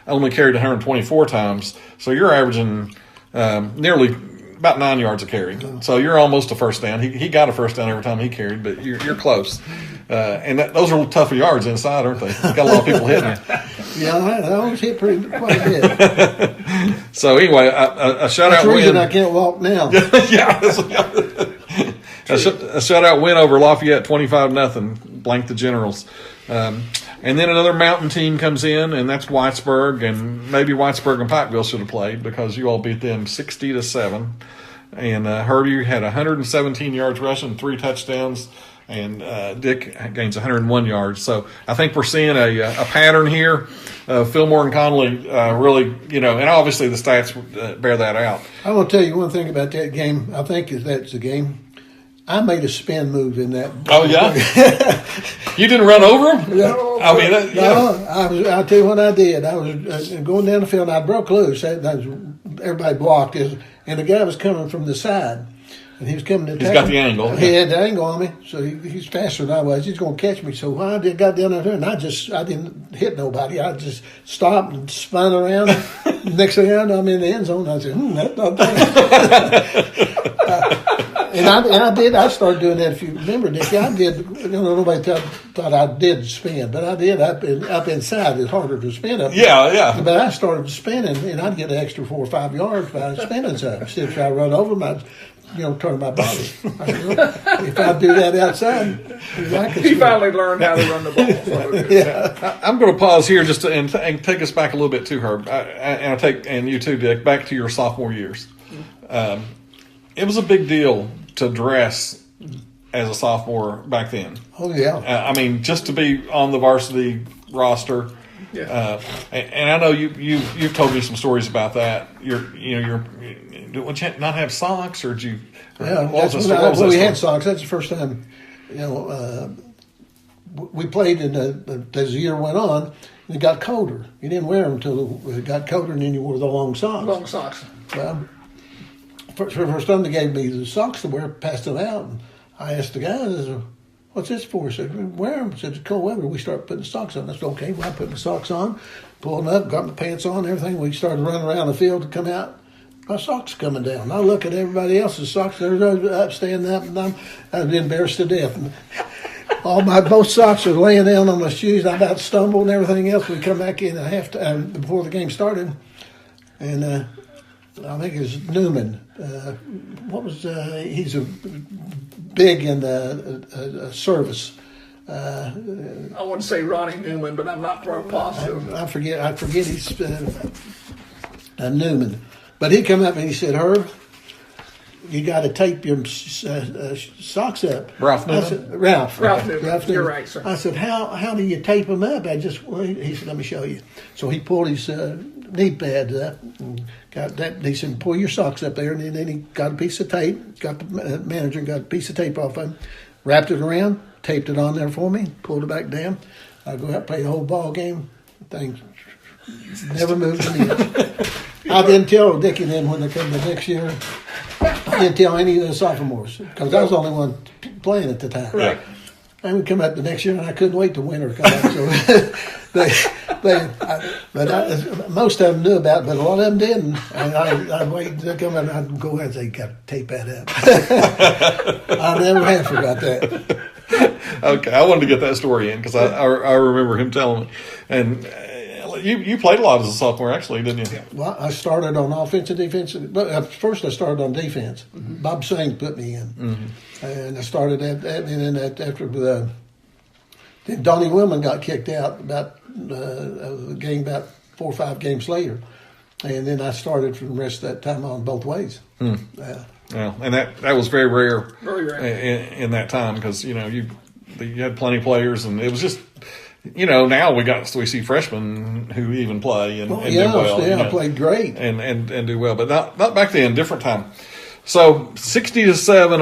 only carried 124 times. So you're averaging nearly about 9 yards a carry. So you're almost a first down. He got a first down every time he carried, but you're close. And those are tough yards inside, aren't they? Got a lot of people hitting you. Yeah, I always hit quite a bit. So anyway, a shutout That's the reason win. I can't walk now. Yeah. A shutout win over Lafayette, 25-0, blanked the Generals. And then another mountain team comes in, and that's Whitesburg, and maybe Whitesburg and Pikeville should have played because you all beat them 60-7. And Herbie had 117 yards rushing, 3 touchdowns, and Dick gains 101 yards. So I think we're seeing a pattern here Fillmore and Conley really, and obviously the stats bear that out. I want to tell you one thing about that game. I think that's the game. I made a spin move in that. Oh, yeah? You didn't run over him? No, I mean, I'll tell you what I did. I was going down the field, and I broke loose. Everybody blocked it, and the guy was coming from the side. And he was coming to attack. He's got the angle. He had the angle on me, so he's faster than I was. He's going to catch me. So when I got down there, and I didn't hit nobody. I just stopped and spun around. Next thing I know, I'm in the end zone. I said, that's not bad. And I did. I started doing that. If you remember, Dick, I did. Nobody thought I did spin, but I did up inside. It's harder to spin up. Yeah. But I started spinning, and I'd get an extra 4 or 5 yards by spinning. So instead of trying to run over them, turn my body. I said, if I do that outside, I could. He finally learned how to run the ball. Yeah. I'm going to pause here just and take us back a little bit too, Herb, and you too, Dick, back to your sophomore years. It was a big deal to dress as a sophomore back then. Oh yeah. I mean, just to be on the varsity roster. Yeah. And I know you've told me some stories about that. Would you not have socks, or did you? Yeah, we had socks. That's the first time. We played as the year went on. And it got colder. You didn't wear them until it got colder, and then you wore the long socks. Long socks. Well, first time they gave me the socks to wear, passed them out, and I asked the guys, "What's this for?" I said, "Wear them." I said, "It's cold weather." We start putting socks on. I said, "Okay." Well, I put my socks on, pulled them up, got my pants on, everything. We started running around the field to come out. My socks coming down. I look at everybody else's socks. They're up, standing up, and I was embarrassed to death. Both socks are laying down on my shoes. I about stumbled and everything else. We come back in at halftime before the game started, and I think it was Newman. He's big in the service. I wouldn't say Ronnie Newman, but I'm not positive. I forget he's Newman. But he come up and he said, "Herb, you got to tape your socks up." Ralph Newman? I said, Ralph Newman. You're right, sir. I said, how do you tape them up? He said, "Let me show you." So he pulled his knee pads up and got that. He said, "Pull your socks up there." And then he got a piece of tape, got the manager, got a piece of tape off of him, wrapped it around, taped it on there for me, pulled it back down. I go out, play the whole ball game. Things never moved an inch. I didn't tell Dickie then when they come the next year. I didn't tell any of the sophomores because I was the only one playing at the time. Right. I would come up the next year, and I couldn't wait till winter to come up. So most of them knew about it, but a lot of them didn't. And I'd wait to come up, and I'd go ahead and say, "You got to tape that up." I never have forgot that. Okay, I wanted to get that story in because I remember him telling me. And you played a lot as a sophomore, actually, didn't you? Well, I started on offense and defense. But first, I started on defense. Mm-hmm. Bob Singh put me in, and I started at that. And then after then Donnie Willman got kicked out about the game about 4 or 5 games later, and then I started from the rest of that time on both ways. Yeah, and that was very rare in that time because you had plenty of players, and it was just. Now we see freshmen who even play and do well. Yeah, played great and do well, but not back then. Different time. So 60-7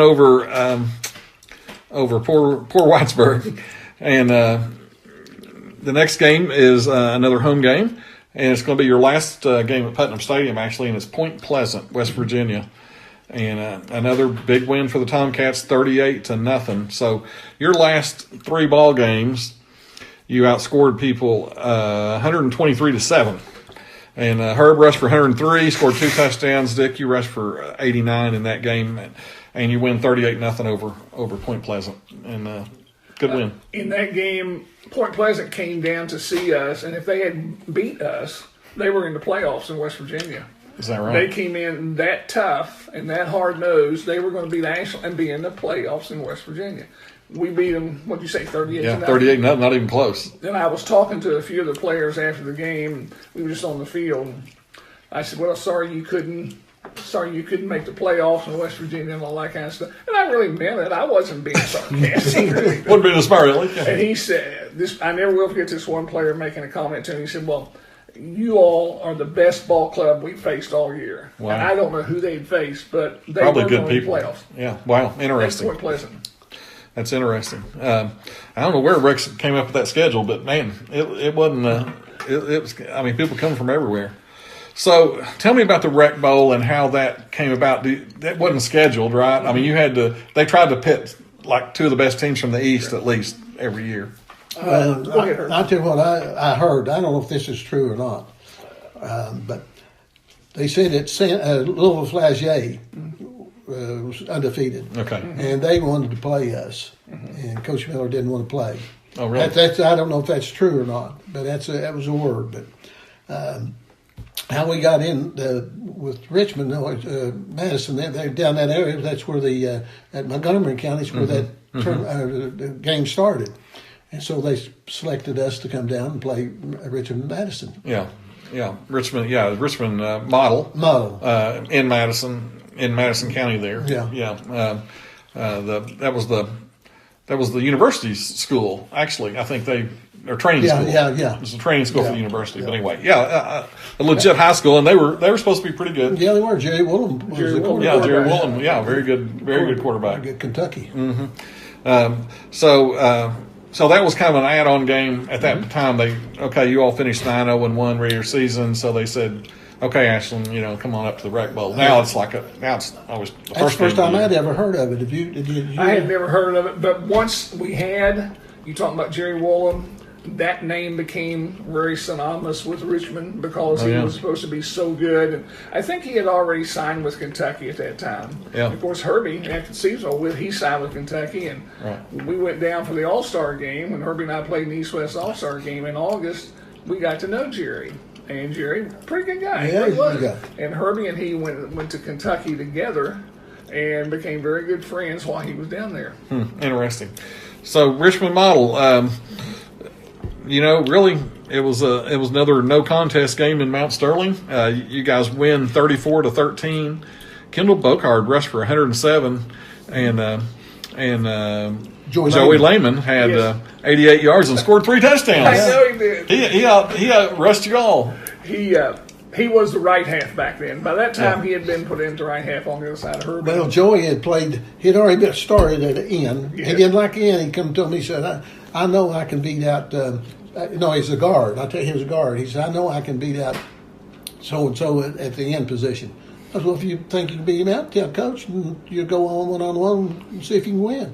over poor Whitesburg, and the next game is another home game, and it's going to be your last game at Putnam Stadium actually, and it's Point Pleasant, West Virginia. And another big win for the Tomcats, 38-0. So your last 3 ball games. You outscored people 123-7. And Herb rushed for 103, scored 2 touchdowns. Dick, you rushed for 89 in that game. And you win 38-0 over Point Pleasant. And good win. In that game, Point Pleasant came down to see us. And if they had beat us, they were in the playoffs in West Virginia. Is that right? They came in that tough and that hard-nosed. They were going to beat Ashland and be in the playoffs in West Virginia. We beat them, what'd you say, 38-0? Yeah, 38-0, not even close. Then I was talking to a few of the players after the game. We were just on the field. I said, "Well, sorry you couldn't sorry you couldn't make the playoffs in West Virginia and all that kind of stuff. And I really meant it. I wasn't being sarcastic. Wouldn't be the smart aleck. And he said, I never will forget this one player making a comment to him. He said, well, you all are the best ball club we faced all year. Wow. And I don't know who they'd faced, but they Probably were good going to people. playoffs. Yeah. Wow. Interesting. That's Point Pleasant. That's interesting. I don't know where Rex came up with that schedule, but man, it wasn't. It was. I mean, people come from everywhere. So, tell me about the Rec Bowl and how that came about. That wasn't scheduled, right? I mean, you had to. They tried to pit like two of the best teams from the East at least every year. I'll tell you what I heard. I don't know if this is true or not, but they said that Louisville Flagier was undefeated. Okay. And they wanted to play us, and Coach Miller didn't want to play. Oh, really? That's I don't know if that's true or not, but that was a word. But how we got in with Richmond, Madison, they down that area. That's where at Montgomery County is where that the game started. And so they selected us to come down and play Richmond Madison. Yeah. Richmond model in Madison County there. Yeah. That was the university's school. Actually, I think their training school. Yeah. It was a training school for the university. But anyway, a legit high school, and they were supposed to be pretty good. Yeah, they were. Jerry Woolham was the quarterback. Yeah, Jerry Woolham. Yeah, very good quarterback. At Kentucky. So that was kind of an add-on game at that time. You all finished 9-0-1 regular season, so they said, okay, Ashland, come on up to the Rec Bowl. Now it's always the That's the first time I'd ever heard of it. Did you? I had never heard of it, but once you talking about Jerry Woolham, that name became very synonymous with Richmond because he was supposed to be so good. And I think he had already signed with Kentucky at that time. Yeah. Of course, Herbie, after the season, he signed with Kentucky. And we went down for the All-Star game. When Herbie and I played an East-West All-Star game in August, we got to know Jerry. And Jerry, pretty good guy. Yeah, he's a good guy. And Herbie and he went to Kentucky together and became very good friends while he was down there. Interesting. So Richmond model, really, it was another no contest game in Mount Sterling. You guys win 34-13. Kendall Bocard rushed for 107, and Joey Lehman had 88 yards and scored 3 touchdowns. I know he did. He rushed you all. He was the right half back then. By that time, he had been put into right half on the other side of Herbie. Well, Joey had played. He'd already been started at the end. Yeah. He didn't like the end. He come to me. He said, "I know I can beat out." No, he's a guard. I tell you, he was a guard. He said, "I know I can beat out so and so at the end position." I said, "Well, if you think you can beat him out, tell coach, and you go on one and see if you can win."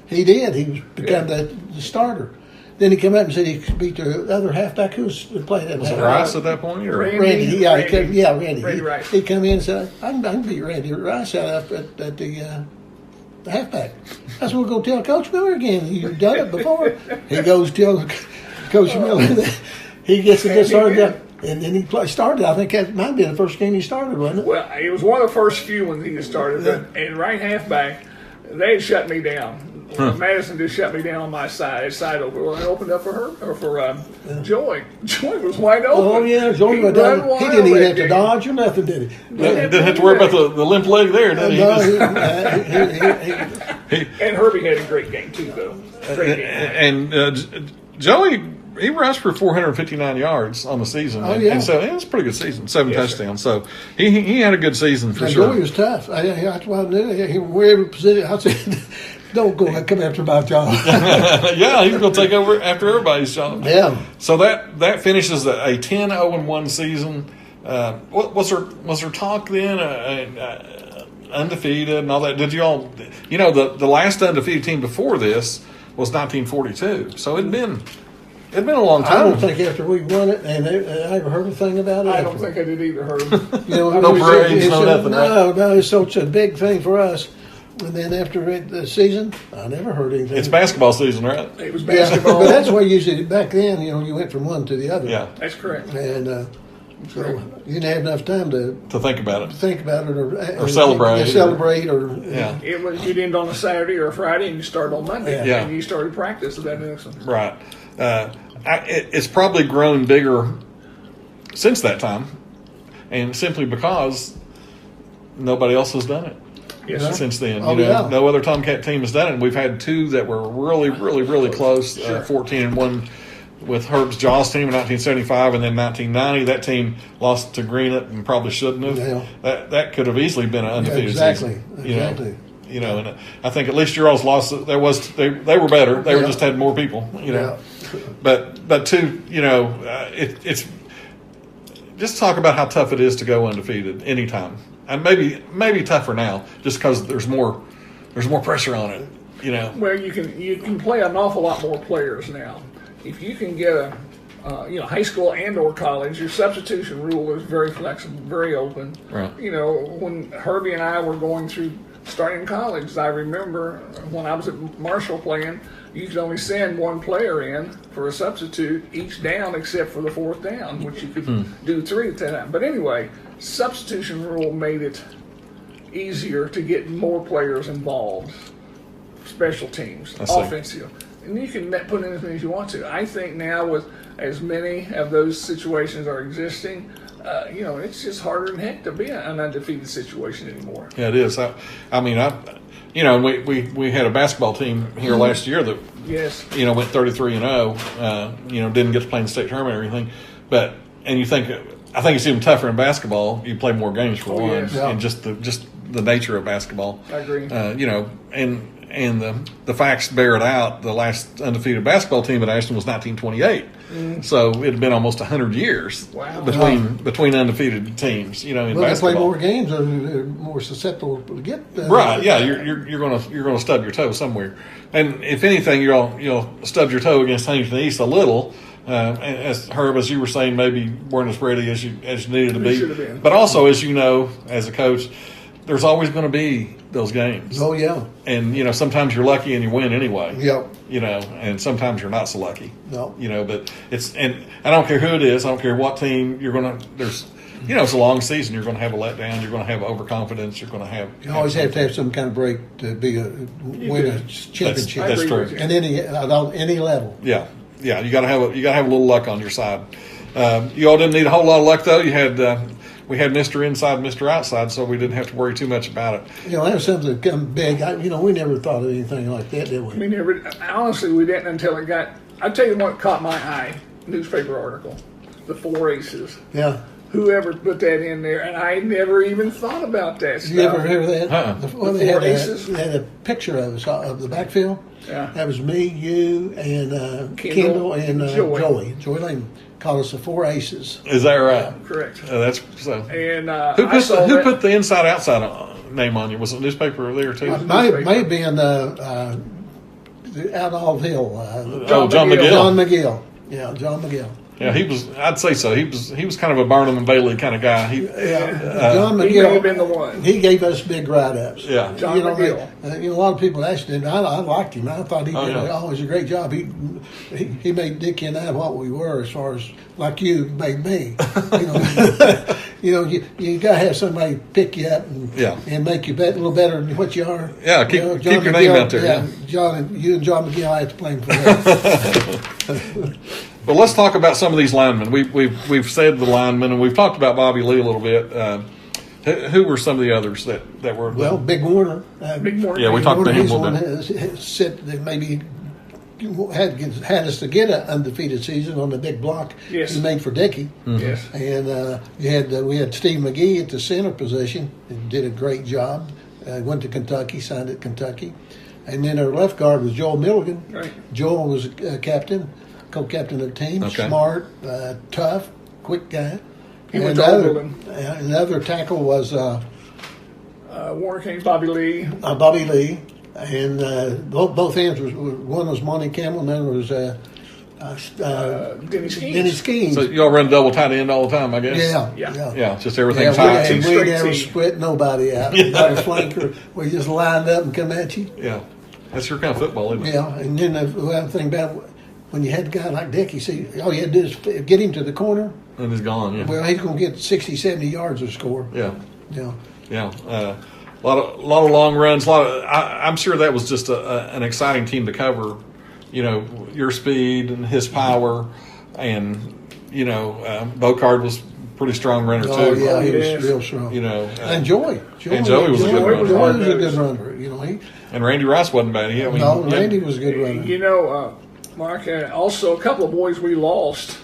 He did. He became the starter. Then he came up and said he could beat the other halfback who was playing that. Was it Rice at that point? Or? Randy. Randy. Randy Rice. He come in and said, I can beat Randy Rice out at the halfback. I said, we'll go tell Coach Miller again. You've done it before. He goes tell Coach Miller that he gets to get started up. And then he started. I think that might be the first game he started, wasn't it? Well, it was one of the first few when he started. But and right halfback, they had shut me down. Madison just shut me down on my side over. Well, I opened up for her or for Joy. Joy was wide open. Oh yeah, Joy went down. He didn't even have to dodge or nothing, did he? Didn't have to worry about the limp leg there, did he? And Herbie had a great game too, though. Great game. And Joey, he rushed for 459 yards on the season. Oh, yeah. And so it was a pretty good season, 7 touchdowns. So he had a good season for sure. Joey was tough. That's why I knew wherever position. I said, don't go come after my job. Yeah, he's going to take over after everybody's job. Yeah. So that finishes a 10-0-1 season. Was there talk then? Undefeated and all that. Did you all? The last undefeated team before this was 1942. So it'd been a long time. I don't think after we won it, and I ever heard a thing about it. I don't think I did either, Herb. No parades, no nothing. No, it's such a big thing for us. And then after the season, I never heard anything. It's basketball season, right? It was basketball. But that's why usually back then, you went from one to the other. Yeah, that's correct. And so you didn't have enough time to think about it, or celebrate, or yeah. It was you'd end on a Saturday or a Friday, and you start on Monday, yeah. And you started practice at that instant. Right. It's probably grown bigger since that time, and simply because nobody else has done it. Yes, sir. Since then, Oh, yeah. no other Tomcat team has done it. And we've had two that were really, really, really close. 14-1 with Herb's Jaws team in 1975, and then 1990. That team lost to Greenup and probably shouldn't have. Yeah. That could have easily been an undefeated Exactly. season. Exactly. And I think at least your all's lost. They were better. They were just had more people. But two, it's just talk about how tough it is to go undefeated anytime. And maybe tougher now, just because there's more pressure on it. Well, you can play an awful lot more players now. If you can get a high school and or college, your substitution rule is very flexible, very open. Right. When Herbie and I were going through starting college, I remember when I was at Marshall playing, you could only send one player in for a substitute each down except for the fourth down, which you could do 3 at that time. But anyway, substitution rule made it easier to get more players involved, special teams, offensive. And you can put in as many as you want to. I think now with as many of those situations are existing, it's just harder than heck to be an undefeated situation anymore. Yeah, it is. We had a basketball team here last year that went 33-0. Didn't get to play in the state tournament or anything, I think it's even tougher in basketball. You play more games for one, and just the nature of basketball. I agree. And the facts bear it out. The last undefeated basketball team at Ashland was 1928. So it had been almost 100 years between undefeated teams. In basketball, they play more games, they're more susceptible to get. Right? Yeah, you're gonna stub your toe somewhere. And if anything, you'll stub your toe against Huntington East a little. As Herb, as you were saying, maybe weren't as ready as you needed to be. Should have been. But also, as you know, as a coach, there's always going to be those games. Oh yeah. And sometimes you're lucky and you win anyway. Yep. And sometimes you're not so lucky. No. But and I don't care who it is. I don't care what team you're going to. There's. It's a long season. You're going to have a letdown. You're going to have overconfidence. You're going to have. You always have to have some kind of break to win a championship. That's true. And any level. Yeah. Yeah, you got to have a little luck on your side. You all didn't need a whole lot of luck though. We had Mr. Inside, Mr. Outside, so we didn't have to worry too much about it. That was something that come big. We never thought of anything like that, did we? Honestly, we didn't until it got. I'll tell you what caught my eye: newspaper article, the 4 aces. Yeah. Whoever put that in there, and I never even thought about that stuff. You ever heard that? They had a picture of us of the backfield. Yeah. That was me, you, and Kendall and Joey Lehman called us the 4 aces. Is that right? Correct. That's so. And who put the Inside Outside name on you? Was it newspaper there too? It may have been out Olive Hill. John McGill. John McGill. Yeah, John McGill. Yeah, he was. I'd say so. He was kind of a Barnum and Bailey kind of guy. John McGill. He may have been the one. He gave us big write-ups. Yeah, John McGill. A lot of people asked him. I liked him. I thought he did always a great job. He made Dickie and I what we were, as far as like you made me. You got to have somebody pick you up and make you a little better than what you are. Yeah, keep your name out there. Yeah, you and John McGill, I have to play for that. Well, let's talk about some of these linemen. We've said the linemen, and we've talked about Bobby Lee a little bit. Who were some of the others that were? Well, Big Warner. Big Warner. Yeah, we talked about him a little bit. Said that maybe had us to get an undefeated season on the big block he made for Dickey. Mm-hmm. Yes. And we had Steve McGee at the center position and did a great job. Went to Kentucky, signed at Kentucky. And then our left guard was Joel Milligan. Right. Joel was captain, co-captain of the team, smart, tough, quick guy. He went to Oberlin. Another tackle was Warner King, Bobby Lee. Bobby Lee. And both ends one was Monty Campbell, and then was Denny Skeens. Denny Skeens. So y'all run double tight end all the time, I guess. Yeah. Just everything's tight. We never split nobody out. Not a flanker. We just lined up and come at you. Yeah, that's your kind of football, isn't it? Yeah, and then the other thing about when you had a guy like Dickey, see, all you had to do is get him to the corner. And he's gone. Yeah. Well, he's going to get 60, 70 yards to score. Yeah. Yeah. Yeah. A lot of long runs. I'm sure that was just an exciting team to cover. Your speed and his power, and Bocard was pretty strong runner Oh too. yeah, he was real strong. And Joey was a good runner. Joey was a good runner. And Randy Rice wasn't bad. Randy was a good runner. Mark, also a couple of boys we lost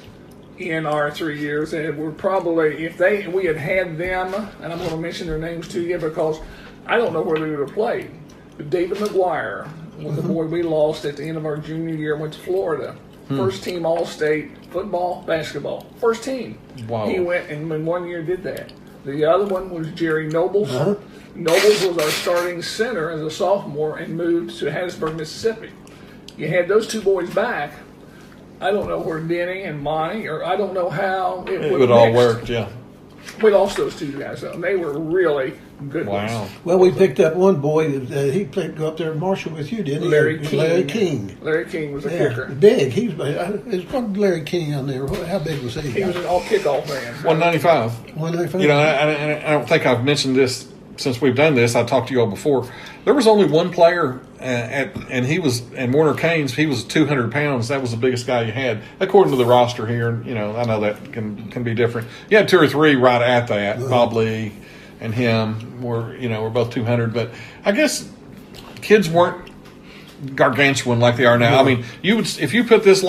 in our 3 years, and were probably, if we had them, and I'm going to mention their names to you because I don't know where they would have played. But David McGuire was the boy we lost at the end of our junior year, went to Florida. First team All-State football, basketball. First team. Wow. He went and in 1 year did that. The other one was Jerry Nobles. Nobles was our starting center as a sophomore and moved to Hattiesburg, Mississippi. You had those two boys back. I don't know where Denny and Monty, or I don't know how it would all work. Yeah. We lost those two guys, though. And they were really good ones. Well, we picked up one boy. He played go up there in Marshall with you, didn't he? Larry King. Larry King was a kicker. Big. There's one Larry King on there. How big was he? He was an all kickoff man. 195. 195. I don't think I've mentioned this since we've done this. I talked to you all before. There was only one player, and Warner Keynes. He was 200 pounds. That was the biggest guy you had, according to the roster here. I know that can be different. You had two or three right at that. Bob Lee and him were both 200. But I guess kids weren't gargantuan like they are now. I mean, if you put this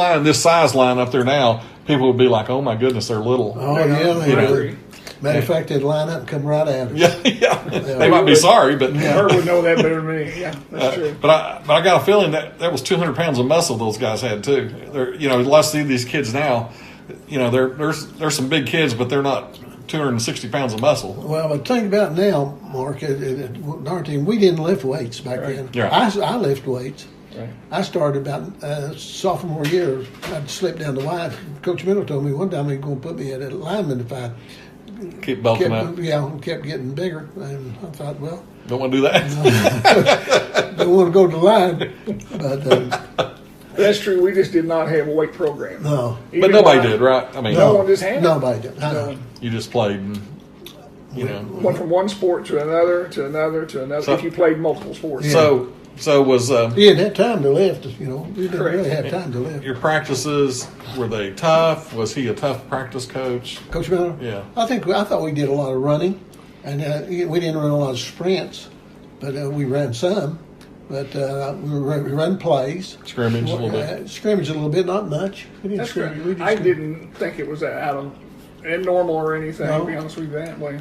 size line up there now, people would be like, "Oh my goodness, they're little." Oh yeah, they would. Matter of fact, they'd line up and come right at us. Yeah. They might be sorry, but Herb would know that better than me. Yeah, that's true. But I got a feeling that was 200 pounds of muscle those guys had too. Let's see these kids now. There's some big kids, but they're not 260 pounds of muscle. Well, but think about now, Mark. Our team, we didn't lift weights back then. Yeah. I lift weights. Right. I started about sophomore year. I'd slip down the line. Coach Miller told me one time he was going to put me at a lineman if I keep bulking up. Yeah, kept getting bigger. And I thought, well, don't want to do that. Don't want to go to the line. But that's true. We just did not have a weight program. No. But nobody did, right? I mean, no one just had it. Nobody did. You just played and, went from one sport to another, to another, to another, if you played multiple sports. Yeah. So was you didn't have time to lift, We didn't Correct. really have time to lift. your practices, were they tough? Was he a tough practice coach? Coach Miller? Yeah. I thought we did a lot of running, and we didn't run a lot of sprints, but we ran some. But we run plays. Scrimmage a little bit. Scrimmage a little bit, not much. We didn't That's scrimmage. good. I didn't think it was out of abnormal or anything, No. to be honest with you, that way.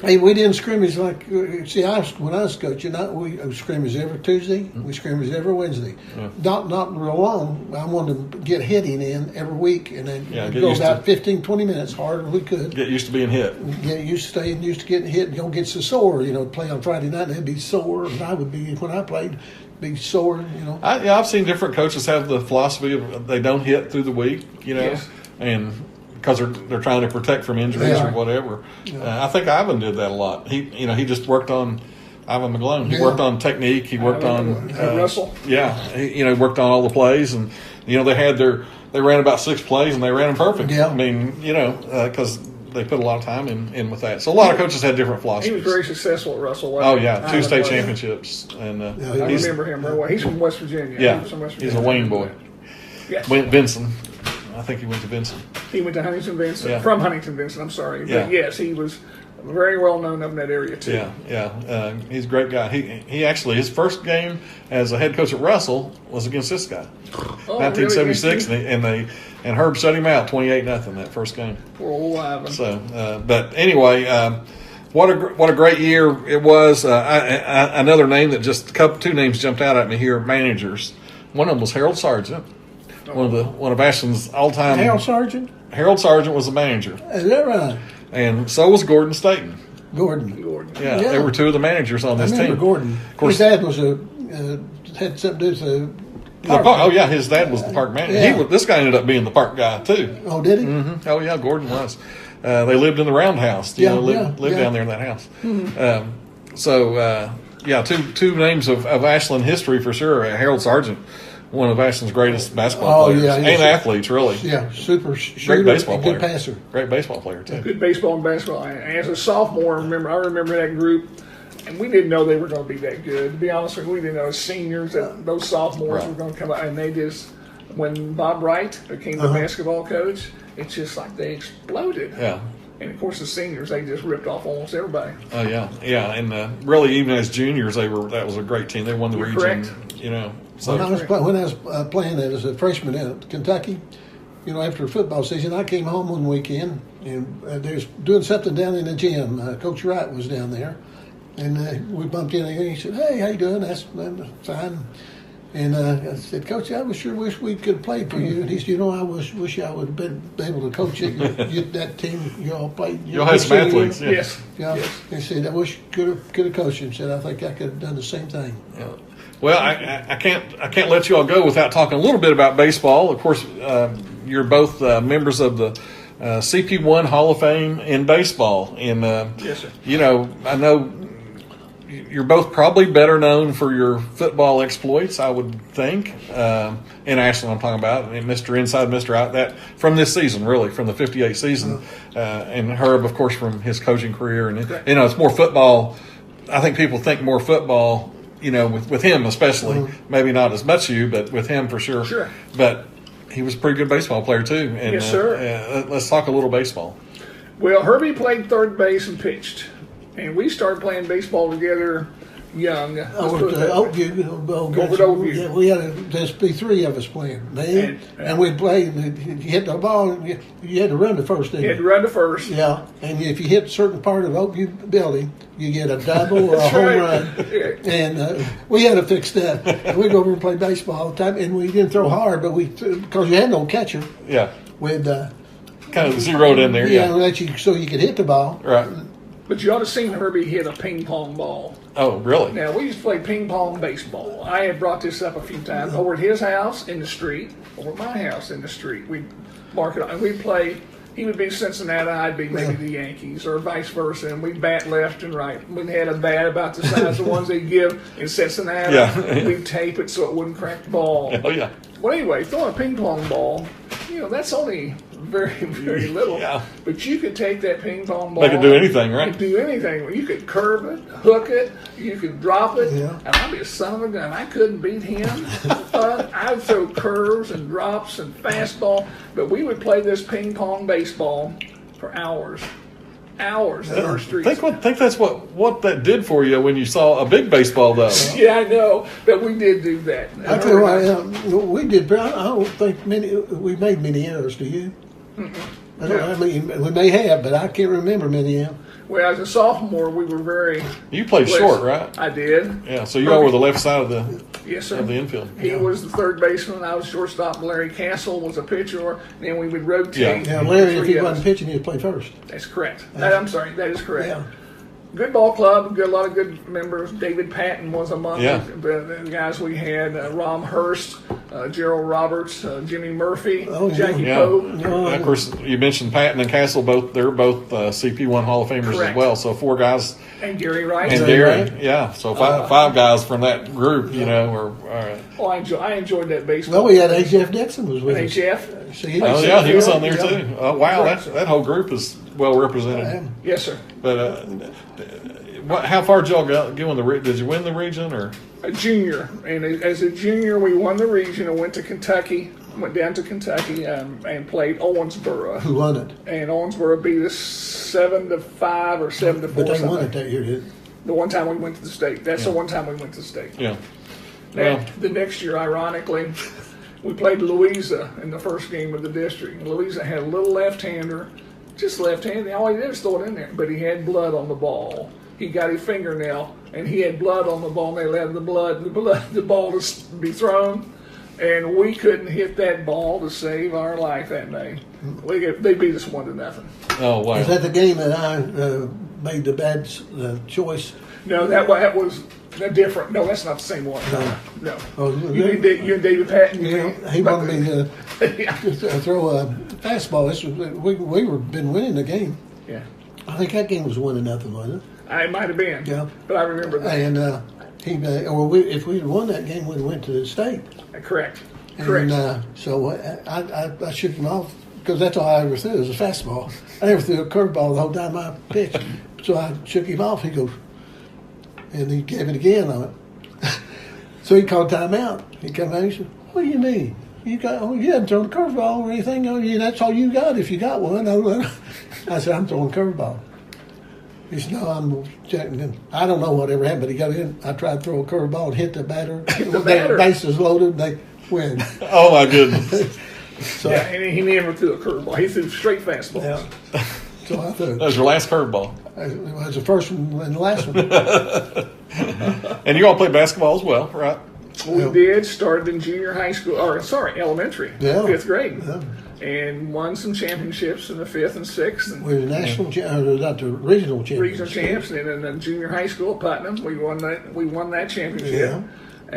Hey, we didn't scrimmage like when I was coaching. We scrimmage every Tuesday. We scrimmage every Wednesday. Yeah. Not real long. I wanted to get hitting in every week, and then go used about to 15, 20 minutes hard as we could. Get used to being hit. Get used to getting hit. Don't get so sore. Play on Friday night, and they'd be sore. And I would be when I played, be sore. I've seen different coaches have the philosophy of they don't hit through the week. Yes. And because they're trying to protect from injuries or whatever. I think Ivan did that a lot. He just worked on Ivan McGlone. He worked on technique. He worked on Russell. Yeah, he worked on all the plays, and they ran about 6 plays and they ran them perfect. Yeah. I mean, because they put a lot of time in with that. So a lot of coaches had different philosophies. He was very successful at Russell. Oh yeah, 2 state championships, and I remember him very well. He's from West Virginia. Yeah, He was from West he's Virginia. a Wayne boy. Yes. Vinson. I think he went to Vinson. He went to Huntington Vincent. Yeah. From Huntington Vincent, I'm sorry. Yeah. But yes, he was very well known up in that area too. Yeah. He's a great guy. He actually, his first game as a head coach at Russell was against this guy. 1976, really? and Herb shut him out 28-0 that first game. Poor old Ivan. So, but anyway, what a great year it was. Another name that just 2 names jumped out at me here. Managers. One of them was Harold Sargent. One of Ashland's all-time. Harold Sargent? Harold Sargent was the manager. Is that right? And so was Gordon Staten. Gordon. Yeah, they were 2 of the managers on this I remember team. Gordon. Of course, his dad was had something to do with the park. Oh yeah, his dad was the park manager. Yeah. This guy ended up being the park guy too. Oh, did he? Mm-hmm. Oh yeah, Gordon was. They lived in the roundhouse. Lived down there in that house. Mm-hmm. Two names of Ashland history for sure. Harold Sargent, one of Ashland's greatest basketball players and athletes, really. Yeah, super shooter, great baseball and player. good passer. Great baseball player too. Good baseball and basketball. And as a sophomore, I remember that group, and we didn't know they were going to be that good. To be honest with you, we didn't know as seniors that those sophomores were going to come out, and they just when Bob Wright became the basketball coach, it's just like they exploded. Yeah. And of course, the seniors, they just ripped off almost everybody. Oh yeah, yeah, and really, even as juniors, that was a great team. They won the You're region. correct. You know, so When I was playing as a freshman in Kentucky, after football season, I came home one weekend and they was doing something down in the gym. Coach Wright was down there, and we bumped in and he said, "Hey, how you doing?" I'm fine. And I said, "Coach, I sure wish we could have played for you." And he said, I wish I would have been able to coach it. That team you all played. you all had some athletes. Yeah. Yes. Yeah. Yes. He said, "I wish could have coached him." Said, "I think I could have done the same thing." Yeah. Well, I can't let you all go without talking a little bit about baseball. Of course, you're both members of the CP1 Hall of Fame in baseball, and Yes, sir. I know you're both probably better known for your football exploits, I would think. In Ashland, I'm talking about, and Mr. Inside, Mr. Out, that from this season, really, from the '58 season, and Herb, of course, from his coaching career, and it's more football. I think people think more football. With him especially, maybe not as much you, but with him for sure. Sure. But he was a pretty good baseball player too. And, Yes, sir. Let's talk a little baseball. Well, Herbie played third base and pitched. And we started playing baseball together young. Over to Oakview. Yeah, we had just be three of us playing. And we'd play. You hit the ball. You had to run to first. You had to run to first. Yeah, and if you hit a certain part of Oakview building, you get a double or a home run. And we had to fix that. And we'd go over and play baseball all the time. And we didn't throw hard, but because you had no catcher. Yeah. With kind of zeroed in there. Yeah. Let you so you could hit the ball. Right. But you ought to have seen Herbie hit a ping pong ball. Oh, really? Now, we used to play ping pong baseball. I had brought this up a few times. Over at his house in the street, over at my house in the street. We'd mark it and we'd play. He would be Cincinnati, I'd be maybe the Yankees, or vice versa, and we'd bat left and right. We had a bat about the size of the ones they give in Cincinnati. Yeah. We'd tape it so it wouldn't crack the ball. Oh, yeah. Well, anyway, throwing a ping pong ball, that's only very, very little. Yeah. But you could take that ping pong ball. They could do anything, right? You could do anything. You could curve it, hook it, you could drop it. Yeah. And I'd be a son of a gun. I couldn't beat him. I'd throw curves and drops and fastball. But we would play this ping pong baseball for hours. Hours in our streets. Think that's what that did for you when you saw a big baseball, though. Yeah, I know, but we did do that. I tell you what, we did. I don't think we made many errors. Do you? I mean, we may have, but I can't remember many of them. Well, as a sophomore, we were very. You played blessed. short, right? I did. Yeah. So you all were the left side of the Yes, sir. of the infield. He was the third baseman. I was shortstop. Larry Castle was a pitcher. And then we would rotate. Yeah, Larry, if he wasn't pitching, he'd play first. That's correct. I'm sorry. That is correct. Yeah. Good ball club. A lot of good members. David Patton was among Yeah. the guys we had. Rom Hurst, Gerald Roberts, Jimmy Murphy, Oh, yeah. Jackie Yeah. Pope. And of course, you mentioned Patton and Castle. They're both CP1 Hall of Famers Correct. as well. So 4 guys. And Gary Wright. And Gary Gary, Wright. yeah. So five guys from that group, were. Oh, I enjoyed that baseball. Well, we had H.F. Dixon was with us. H.F. See, Oh yeah, he was on there Yeah. too. Oh wow, that whole group is well represented. Yes, sir. But how far did y'all go in the? Did you win the region or? A junior, and as a junior, we won the region and went to Kentucky. Went down to Kentucky and played Owensboro. Who won it? And Owensboro beat us 7-5 or 7-4. But they something. won it that year, didn't The one time we went to the state. That's the one time we went to the state. Yeah. Now, Well, the next year, ironically, we played Louisa in the first game of the district. And Louisa had a little left-hander, just left-handed. All he did was throw it in there, but he had blood on the ball. He got his fingernail, and he had blood on the ball, and they let the ball to be thrown. And we couldn't hit that ball to save our life that day. They beat us 1-0. oh wow. Is that the game that I made the bad choice? No, that was different. No, that's not the same one. No. Oh, You and David Patton. He wanted me to Yeah. throw a fastball. We were been winning the game. Yeah. I think that game was 1-0, wasn't it? It might have been. Yeah. But I remember that. And if we had won that game, we'd went to the state. Correct. And so I shook him off because that's all I ever threw was a fastball. I never threw a curveball the whole time I pitched. So I shook him off. He goes, and he gave it again on it. So he called timeout. He come out and he said, "What do you mean?" you hadn't thrown a curveball or anything. That's all you got if you got one. I said, I'm throwing a curveball. He said, no, I'm checking. I don't know whatever happened, but he got in. I tried to throw a curveball and hit the batter. The batter. Bases loaded, they win. Oh, my goodness. So, yeah, and he never threw a curveball. He threw straight fastballs. Yeah. So I threw. That was your last curveball. It was the first one and the last one. And you all played basketball as well, right? We did. Started in junior high school, elementary, Yeah. 5th grade. Yeah. And won some championships in the 5th and 6th. And We were national, not the regional champions. regional champs, and in the junior high school at Putnam, we won that championship. Yeah.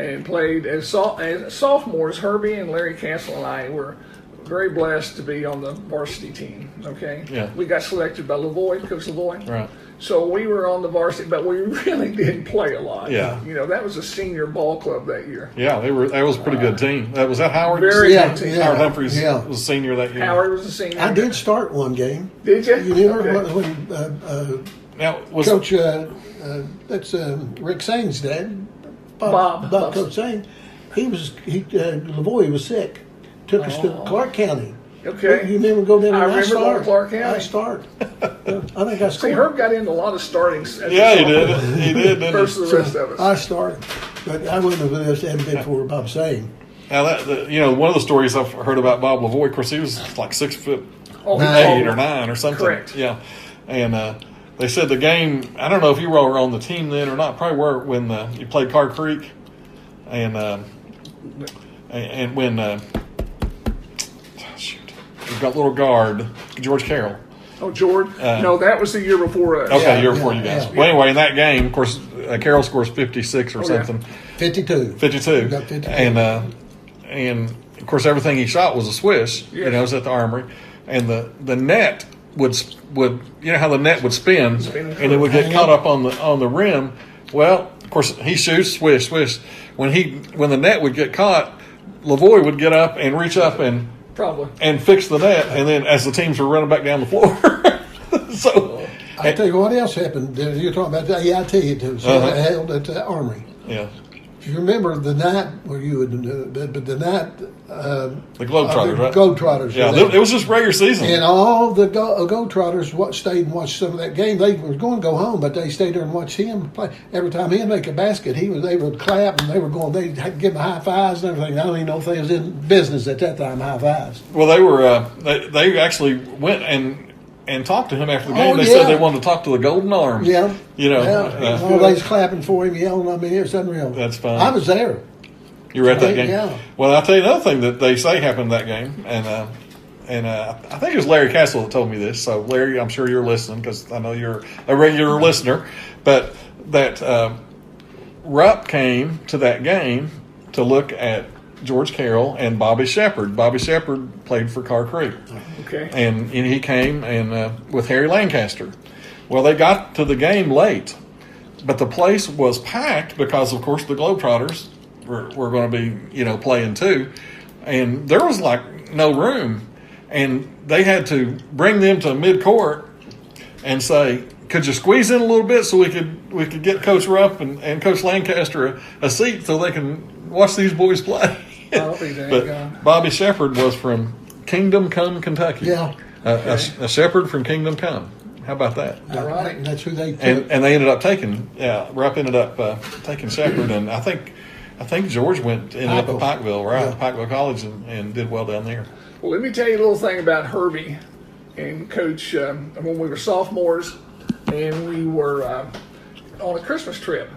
And played as sophomores. Herbie and Larry Castle and I were very blessed to be on the varsity team. Okay, Yeah. we got selected by Coach Lavoie. Right. So we were on the varsity, but we really didn't play a lot. Yeah. That was a senior ball club that year. Yeah, that was a pretty good team. Was that Howard? Very Yeah, good team. yeah. Howard Humphreys Yeah. was a senior that year. Howard was a senior. I did start one game. Did you? You remember Okay. when Now, Coach, that's Rick Sain's dad, Bob. Coach Sain, Lavoie was sick. Took us to Clark County. Okay. You remember go down there? I remember going to Clark County. I start. I think I See, scored. Herb got into a lot of startings. Yeah, he did. He did, didn't Versus he? the rest of us. I started, but I wouldn't have been for Bob Sain. Now, one of the stories I've heard about Bob Lavoie, of course, he was like 6'8" Oh, or 9 or something. Correct. Yeah. And they said the game, I don't know if you were on the team then or not, probably were when you played Car Creek. And when you've got little guard, George Carroll. Oh, George? No, that was the year before us. Okay, Yeah, year before you guys. yeah. Well, anyway, in that game, of course, Carroll scores 56 or yeah. something. 52. 52. Got 52. And of course, everything he shot was a swish. Yes. It was at the Armory. And the net would how the net would spin, and it would get caught up on the rim. Well, of course, he shoots, swish, swish. When the net would get caught, Lavoie would get up and reach up and fix the net, and then as the teams were running back down the floor. So I tell you what else happened. You're talking about the AIT. It was held at the Armory. yeah, If you remember the night where you would, but the night the Globetrotters, right? Globetrotters. Yeah, were there. it was just regular season. And all the Globetrotters stayed and watched some of that game. They were going to go home, but they stayed there and watched him play. Every time he'd make a basket, they would clap and they were going. They'd give him high fives and everything. I don't even know if they was in business at that time. High fives. Well, they were. They actually went and talked to him after the game. They said they wanted to talk to the Golden Arm. Yeah, They clapping for him, yelling. I mean, it was unreal. That's fine. I was there. You were at that game. Yeah. Well, I'll tell you another thing that they say happened that game, and I think it was Larry Castle that told me this. So, Larry, I'm sure you're listening because I know you're a regular listener. But that Rupp came to that game to look at George Carroll and Bobby Shepard. Bobby Shepard played for Car Creek. Okay. And he came and with Harry Lancaster. Well, they got to the game late, but the place was packed because, of course, the Globetrotters were going to be, playing too. And there was like no room. And they had to bring them to mid-court and say, could you squeeze in a little bit so we could get Coach Rupp and Coach Lancaster a seat so they can watch these boys play? But Bobby Shepard was from Kingdom Come, Kentucky. Yeah. A shepherd from Kingdom Come. How about that? All right. That's who they took. And they ended up Rupp ended up taking Shepard, and I think George ended up at Pikeville, right? Yeah. Pikeville College, and did well down there. Well, let me tell you a little thing about Herbie and Coach. When we were sophomores, and we were on a Christmas trip.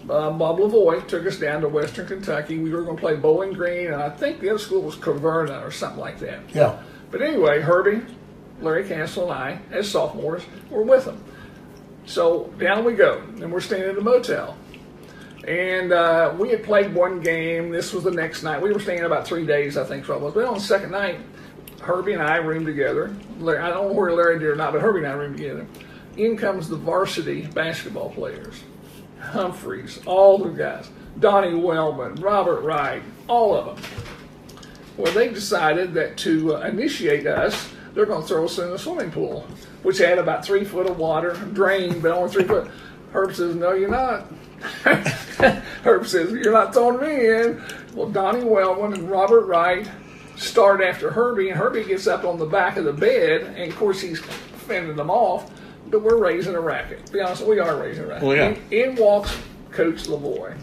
Bob Lavoie took us down to Western Kentucky. We were going to play Bowling Green, and I think the other school was Caverna or something like that. Yeah. But anyway, Herbie, Larry Castle, and I, as sophomores, were with them. So down we go, and we're staying at a motel. And we had played one game. This was the next night. We were staying about 3 days, I think, so it was. But on the second night, Herbie and I roomed together. I don't know where Larry did or not, but Herbie and I roomed together. In comes the varsity basketball players. Humphreys, all the guys. Donnie Wellman, Robert Wright, all of them. Well, they decided that to initiate us, they're going to throw us in a swimming pool, which had about 3 foot of water, drained, but only 3 foot. Herb says, no, you're not. Herb says, you're not throwing me in. Well, Donnie Wellman and Robert Wright start after Herbie, and Herbie gets up on the back of the bed, and of course he's fending them off, but we're raising a racket. To be honest, we are raising a racket. Well, yeah. In walks Coach Lavoie,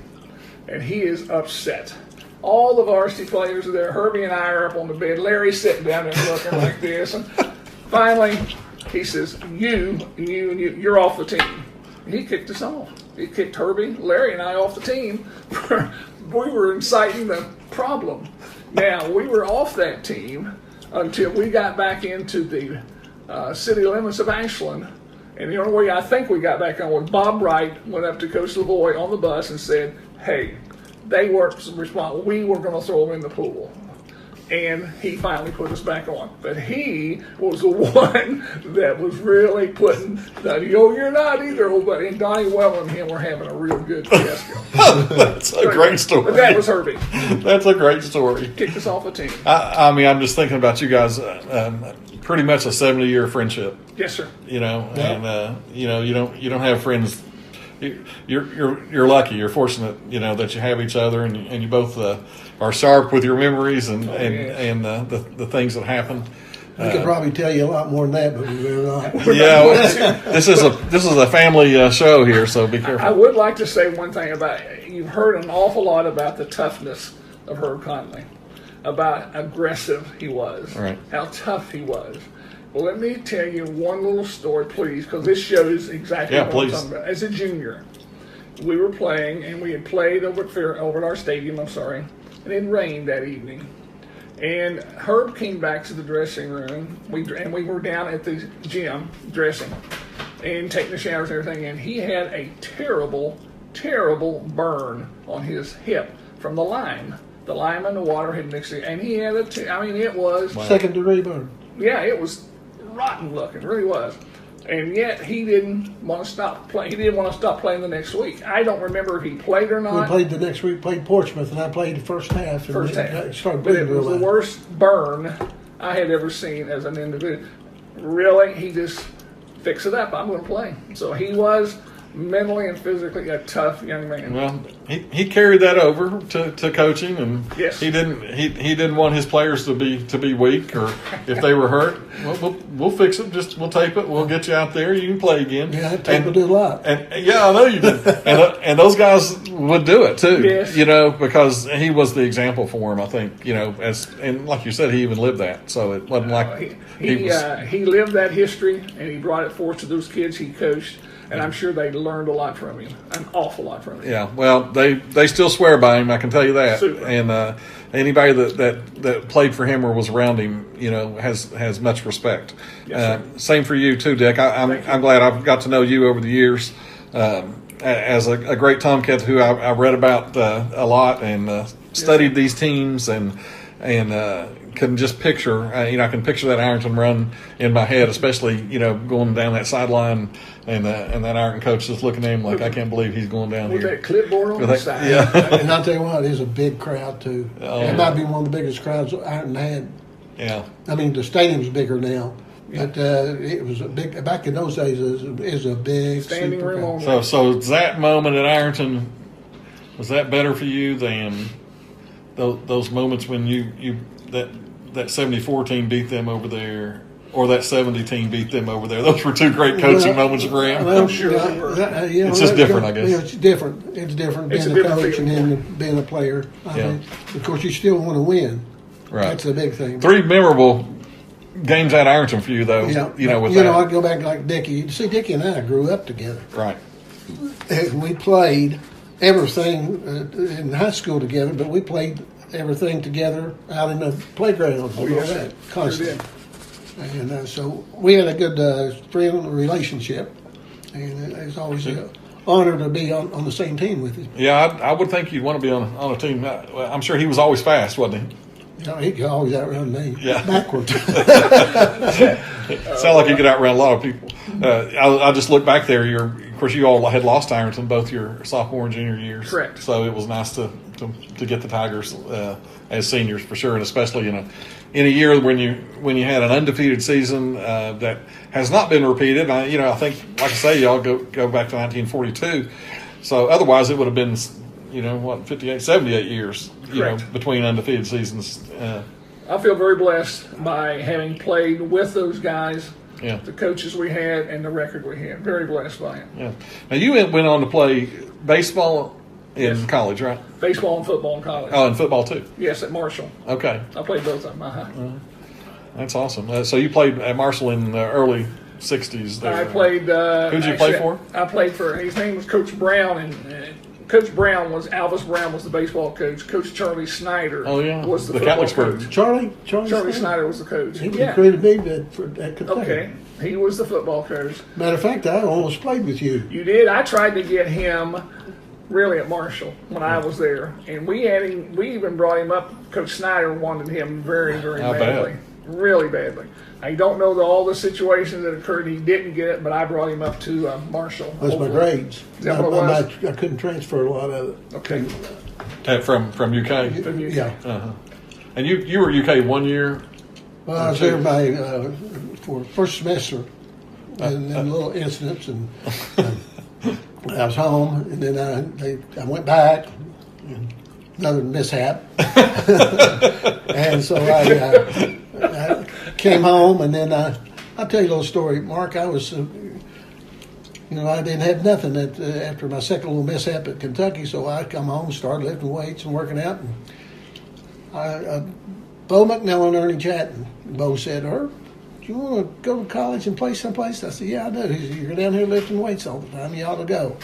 and he is upset. All the varsity players are there. Herbie and I are up on the bed. Larry's sitting down there looking like this, and finally he says, you're off the team. And he kicked us off. He kicked Herbie, Larry, and I off the team. We were inciting the problem. Now, we were off that team until we got back into the city limits of Ashland. And the only way I think we got back on was Bob Wright went up to Coach Lavoie on the bus and said, hey, they weren't responsible. We were going to throw them in the pool. And he finally put us back on. But he was the one that was really putting you're not either, old buddy. And Donnie Wellman and him were having a real good fiasco. That's a great story. But that was Herbie. That's a great story. Kicked us off the team. I mean, I'm just thinking about you guys. Pretty much a 70-year friendship. Yes, sir. And you don't have friends. You're lucky. You're fortunate. That you have each other, and you both are sharp with your memories and the things that happen. We could probably tell you a lot more than that, but we're not. This is a family show here, so be careful. I would like to say one thing about you've heard an awful lot about the toughness of Herb Conley, about aggressive he was, right. How tough he was. Well, let me tell you one little story, please, because this shows exactly what I'm talking about. As a junior, we were playing, and we had played over at our stadium, and it rained that evening. And Herb came back to the dressing room, and we were down at the gym dressing and taking the showers and everything, and he had a terrible, terrible burn on his hip from the lime. The lime and the water had mixed it, and he had it was... Second-degree burn. Yeah, it was rotten looking, really was. And yet he didn't want to stop playing. He didn't want to stop playing the next week. I don't remember if he played or not. We played the next week, played Portsmouth, and I played the first half. First half. But it was the worst burn I had ever seen as an individual. Really, he just fixed it up. I'm going to play. So he was mentally and physically a tough young man. Well, he carried that over to coaching, and yes. he didn't want his players to be weak, or if they were hurt, we'll fix it. We'll tape it. We'll get you out there. You can play again. Yeah, tape will do a lot. And yeah, I know you did. and those guys would do it too. Yes. Because he was the example for him. I think and like you said, he even lived that. So it wasn't like he lived that history, and he brought it forth to those kids he coached. And I'm sure they learned a lot from him, an awful lot from him. Yeah, well, they still swear by him, I can tell you that. Super. And anybody that played for him or was around him, has much respect. Yes, same for you too, Dick. I'm glad I've got to know you over the years as a great Tomcat who I read about a lot and studied these teams and can just picture, I can picture that Ironton run in my head, especially, going down that sideline and that Ironton coach just looking at him like, I can't believe he's going down with here. That clipboard on the side. Yeah. And I'll tell you what, it's a big crowd too. It might be one of the biggest crowds Ironton had. Yeah. I mean, the stadium's bigger now. But it was a big, back in those days, it was a big standing room crowd. So that moment at Ironton, was that better for you than those moments when that 74 team beat them over there, or that 70 team beat them over there? Those were two great coaching moments for him. Well, sure. It's just different, I guess. Yeah, it's different. It's different It's being a a different coach and feeling. then being a player. I Yeah. mean, of course, you still want to win. Right. That's the big thing. 3 memorable games at Ironton for you, though. Yeah. With that. I go back like Dickie. You see, Dickie and I grew up together. Right. And we played everything in high school together, but we played everything together out in the playground. Oh, yes, that, sir. constantly. Sure did. And so we had a good friend relationship, and it's always an honor to be on the same team with him. Yeah, I would think you'd want to be on a team. I'm sure he was always fast, wasn't he? He could always outrun me. Yeah. Backwards. Sound like he could outrun a lot of people. I just look back there. Of course, you all had lost Ironton both your sophomore and junior years. Correct. So it was nice to get the Tigers as seniors for sure, and especially in a year when you had an undefeated season that has not been repeated. I think, like I say, y'all go back to 1942. So otherwise, it would have been 58, 78 years between undefeated seasons. I feel very blessed by having played with those guys. Yeah. The coaches we had and the record we had. Very blessed by it. Yeah. Now you went on to play baseball in college, right? Baseball and football in college. Oh, and football too. Yes, at Marshall. Okay. I played both of them. That's awesome. So you played at Marshall in the early '60s. There. I played. Who'd you play for? I played for. His name was Coach Brown, and Coach Brown was Alvis Brown was the baseball coach. Coach Charlie Snyder. was the football coach. Charlie Snyder was the coach. He recruited me at Kentucky. Okay, he was the football coach. Matter of fact, I almost played with you. You did. I tried to get him really at Marshall when I was there, and we even brought him up. Coach Snyder wanted him very, very badly, really badly. I don't know all the situations that occurred. He didn't get it, but I brought him up to Marshall. That's my grades. Is that what it was? I couldn't transfer a lot of it. Okay. From UK? From UK. Yeah. Uh-huh. And you were UK 1 year? Well, I was there for first semester, and then little incidents, and I was home, and then I went back. Another mishap, and so I came home, and then I'll tell you a little story, Mark. I was, I didn't have nothing after my second little mishap at Kentucky, so I come home, started lifting weights and working out. And Bo McNell and Ernie Chatton. Bo said, "Herb, do you want to go to college and play someplace?" I said, "Yeah, I do." He said, "You're down here lifting weights all the time. You ought to go."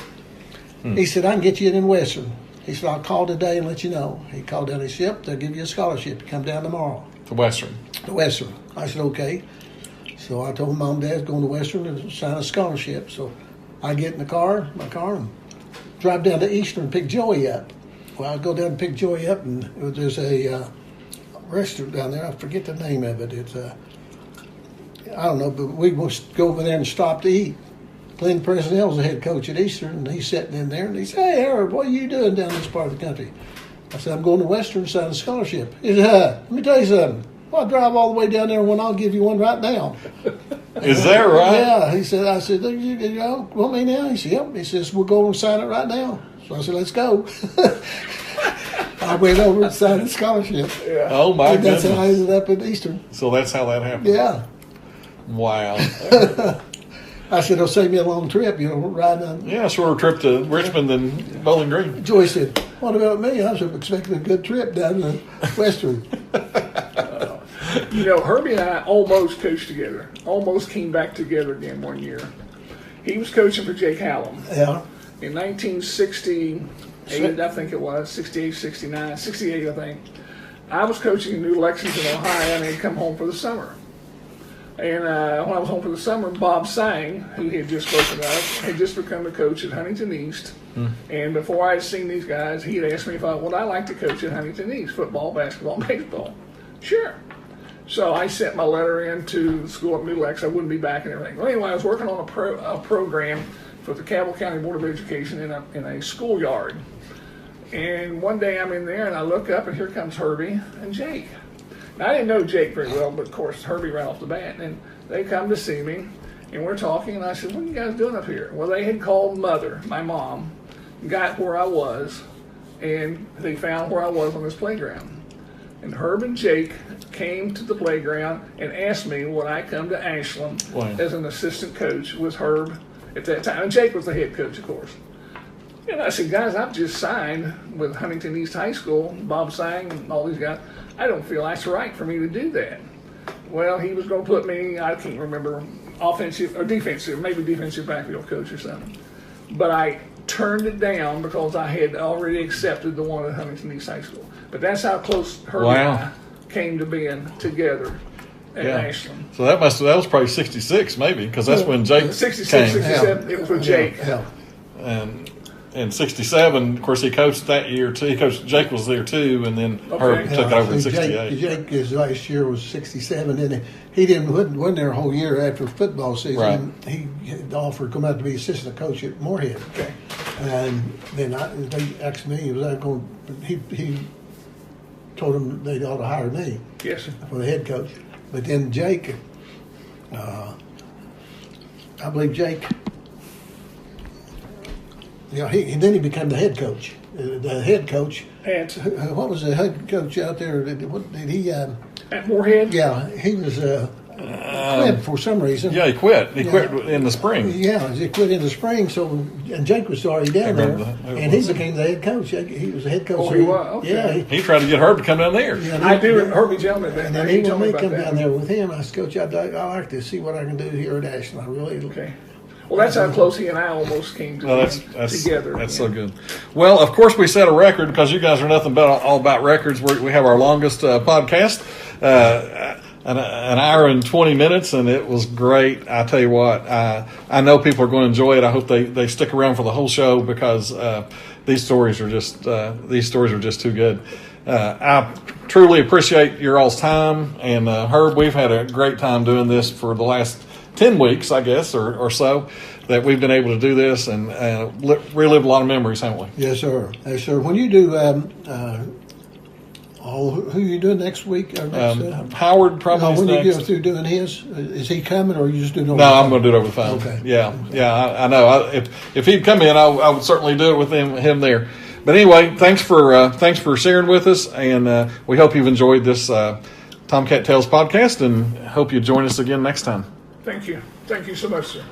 He said, "I can get you in Western." He said, "I'll call today and let you know." He called down his ship. They'll give you a scholarship. You come down tomorrow. To Western. To Western. I said, okay. So I told Mom and Dad going to Western to sign a scholarship. So I get in my car, and drive down to Eastern and pick Joey up. Well, I go down and pick Joey up, and there's a restaurant down there. I forget the name of it. It's I don't know, but we must go over there and stop to eat. Glenn Presnell's the head coach at Eastern, and he's sitting in there, and he said, "Hey, Harold, what are you doing down this part of the country?" I said, "I'm going to Western to sign a scholarship." He said, "Let me tell you something. I'll drive all the way down there when I'll give you one right now." Is that right? Yeah. He said, I said, "You want me now?" He said, "Yep." He says, "We'll go and sign it right now." So I said, "Let's go." I went over and signed a scholarship. Yeah. Oh, my goodness. That's how I ended up at Eastern. So that's how that happened? Yeah. Wow. I said, "It'll save me a long trip, ride down." Yeah, shorter trip to Richmond than Bowling Green. Joy said, "What about me? I was expecting a good trip down to Western." Herbie and I almost coached together. Almost came back together again one year. He was coaching for Jake Hallam. Yeah. In 1968, I think it was, 68, 69, 68, I think. I was coaching in New Lexington, Ohio, and I'd come home for the summer. And when I was home for the summer, Bob Sang, who he had just spoken of, had just become the coach at Huntington East. And before I had seen these guys, he had asked me if I would like to coach at Huntington East, football, basketball, and baseball. Sure. So I sent my letter in to the school at New Lex. I wouldn't be back and everything. Well, anyway, I was working on a program for the Cabell County Board of Education in a schoolyard. And one day I'm in there, and I look up, and here comes Herbie and Jake. Now, I didn't know Jake very well, but of course Herbie right off the bat. And they come to see me, and we're talking, and I said, "What are you guys doing up here?" Well, they had called Mother, my mom, got where I was, and they found where I was on this playground. And Herb and Jake came to the playground and asked me would I come to Ashland as an assistant coach with Herb at that time. And Jake was the head coach, of course. And I said, "Guys, I've just signed with Huntington East High School, Bob Sang and all these guys. I don't feel that's right for me to do that." Well, he was going to put me, I can't remember, offensive or defensive, maybe defensive backfield coach or something. But I turned it down because I had already accepted the one at Huntington East High School. But that's how close Herbie and I came to being together at Ashland. So that was probably 66 maybe, because that's when Jake 66, came. 67, it was with Jake. Yeah. And in 67, of course, he coached that year too. Jake was there too, and then Herb took over in 68. Jake, his last year was 67, and he wasn't there a whole year after football season. Right. He had offered to come out to be assistant coach at Moorhead. Okay. And then they asked me, was I going? He told them they ought to hire me Yes, sir. for the head coach. But then Jake, I believe Jake, then he became the head coach. The head coach. And What was the head coach out there? What did he? at Moorhead? Yeah, he was quit for some reason. Yeah, he quit. He quit in the spring. Yeah, he quit in the spring. So, and Jake was already down there, remember that. and he became the head coach. He was the head coach. Oh, he was? Okay. Yeah, He tried to get Herb to come down there. yeah, I do. Herbie Gentleman. And then he wanted me to come down there with him. I said, Coach, I'd like to see what I can do here at Ashland. I really. Okay. Well, that's how close he and I almost came to That's together. That's so good. Well, of course, we set a record because you guys are nothing but all about records. We have our longest podcast, an hour and 20 minutes, and it was great. I tell you what, I know people are going to enjoy it. I hope they stick around for the whole show because these stories are just too good. I truly appreciate your all's time, and Herb, we've had a great time doing this for the last 10 weeks, I guess, or so, that we've been able to do this and relive a lot of memories, haven't we? Yes, sir. Yes, sir. When you do, who you doing next week? Or next, Howard probably is when you next. go through doing his, is he coming or are you just doing it over No, the I'm phone? going to do it over the phone. Okay. Yeah, I know. If he'd come in, I would certainly do it with him there. But anyway, thanks for sharing with us, and we hope you've enjoyed this Tomcat Tales podcast, and hope you join us again next time. Thank you. Thank you so much, sir.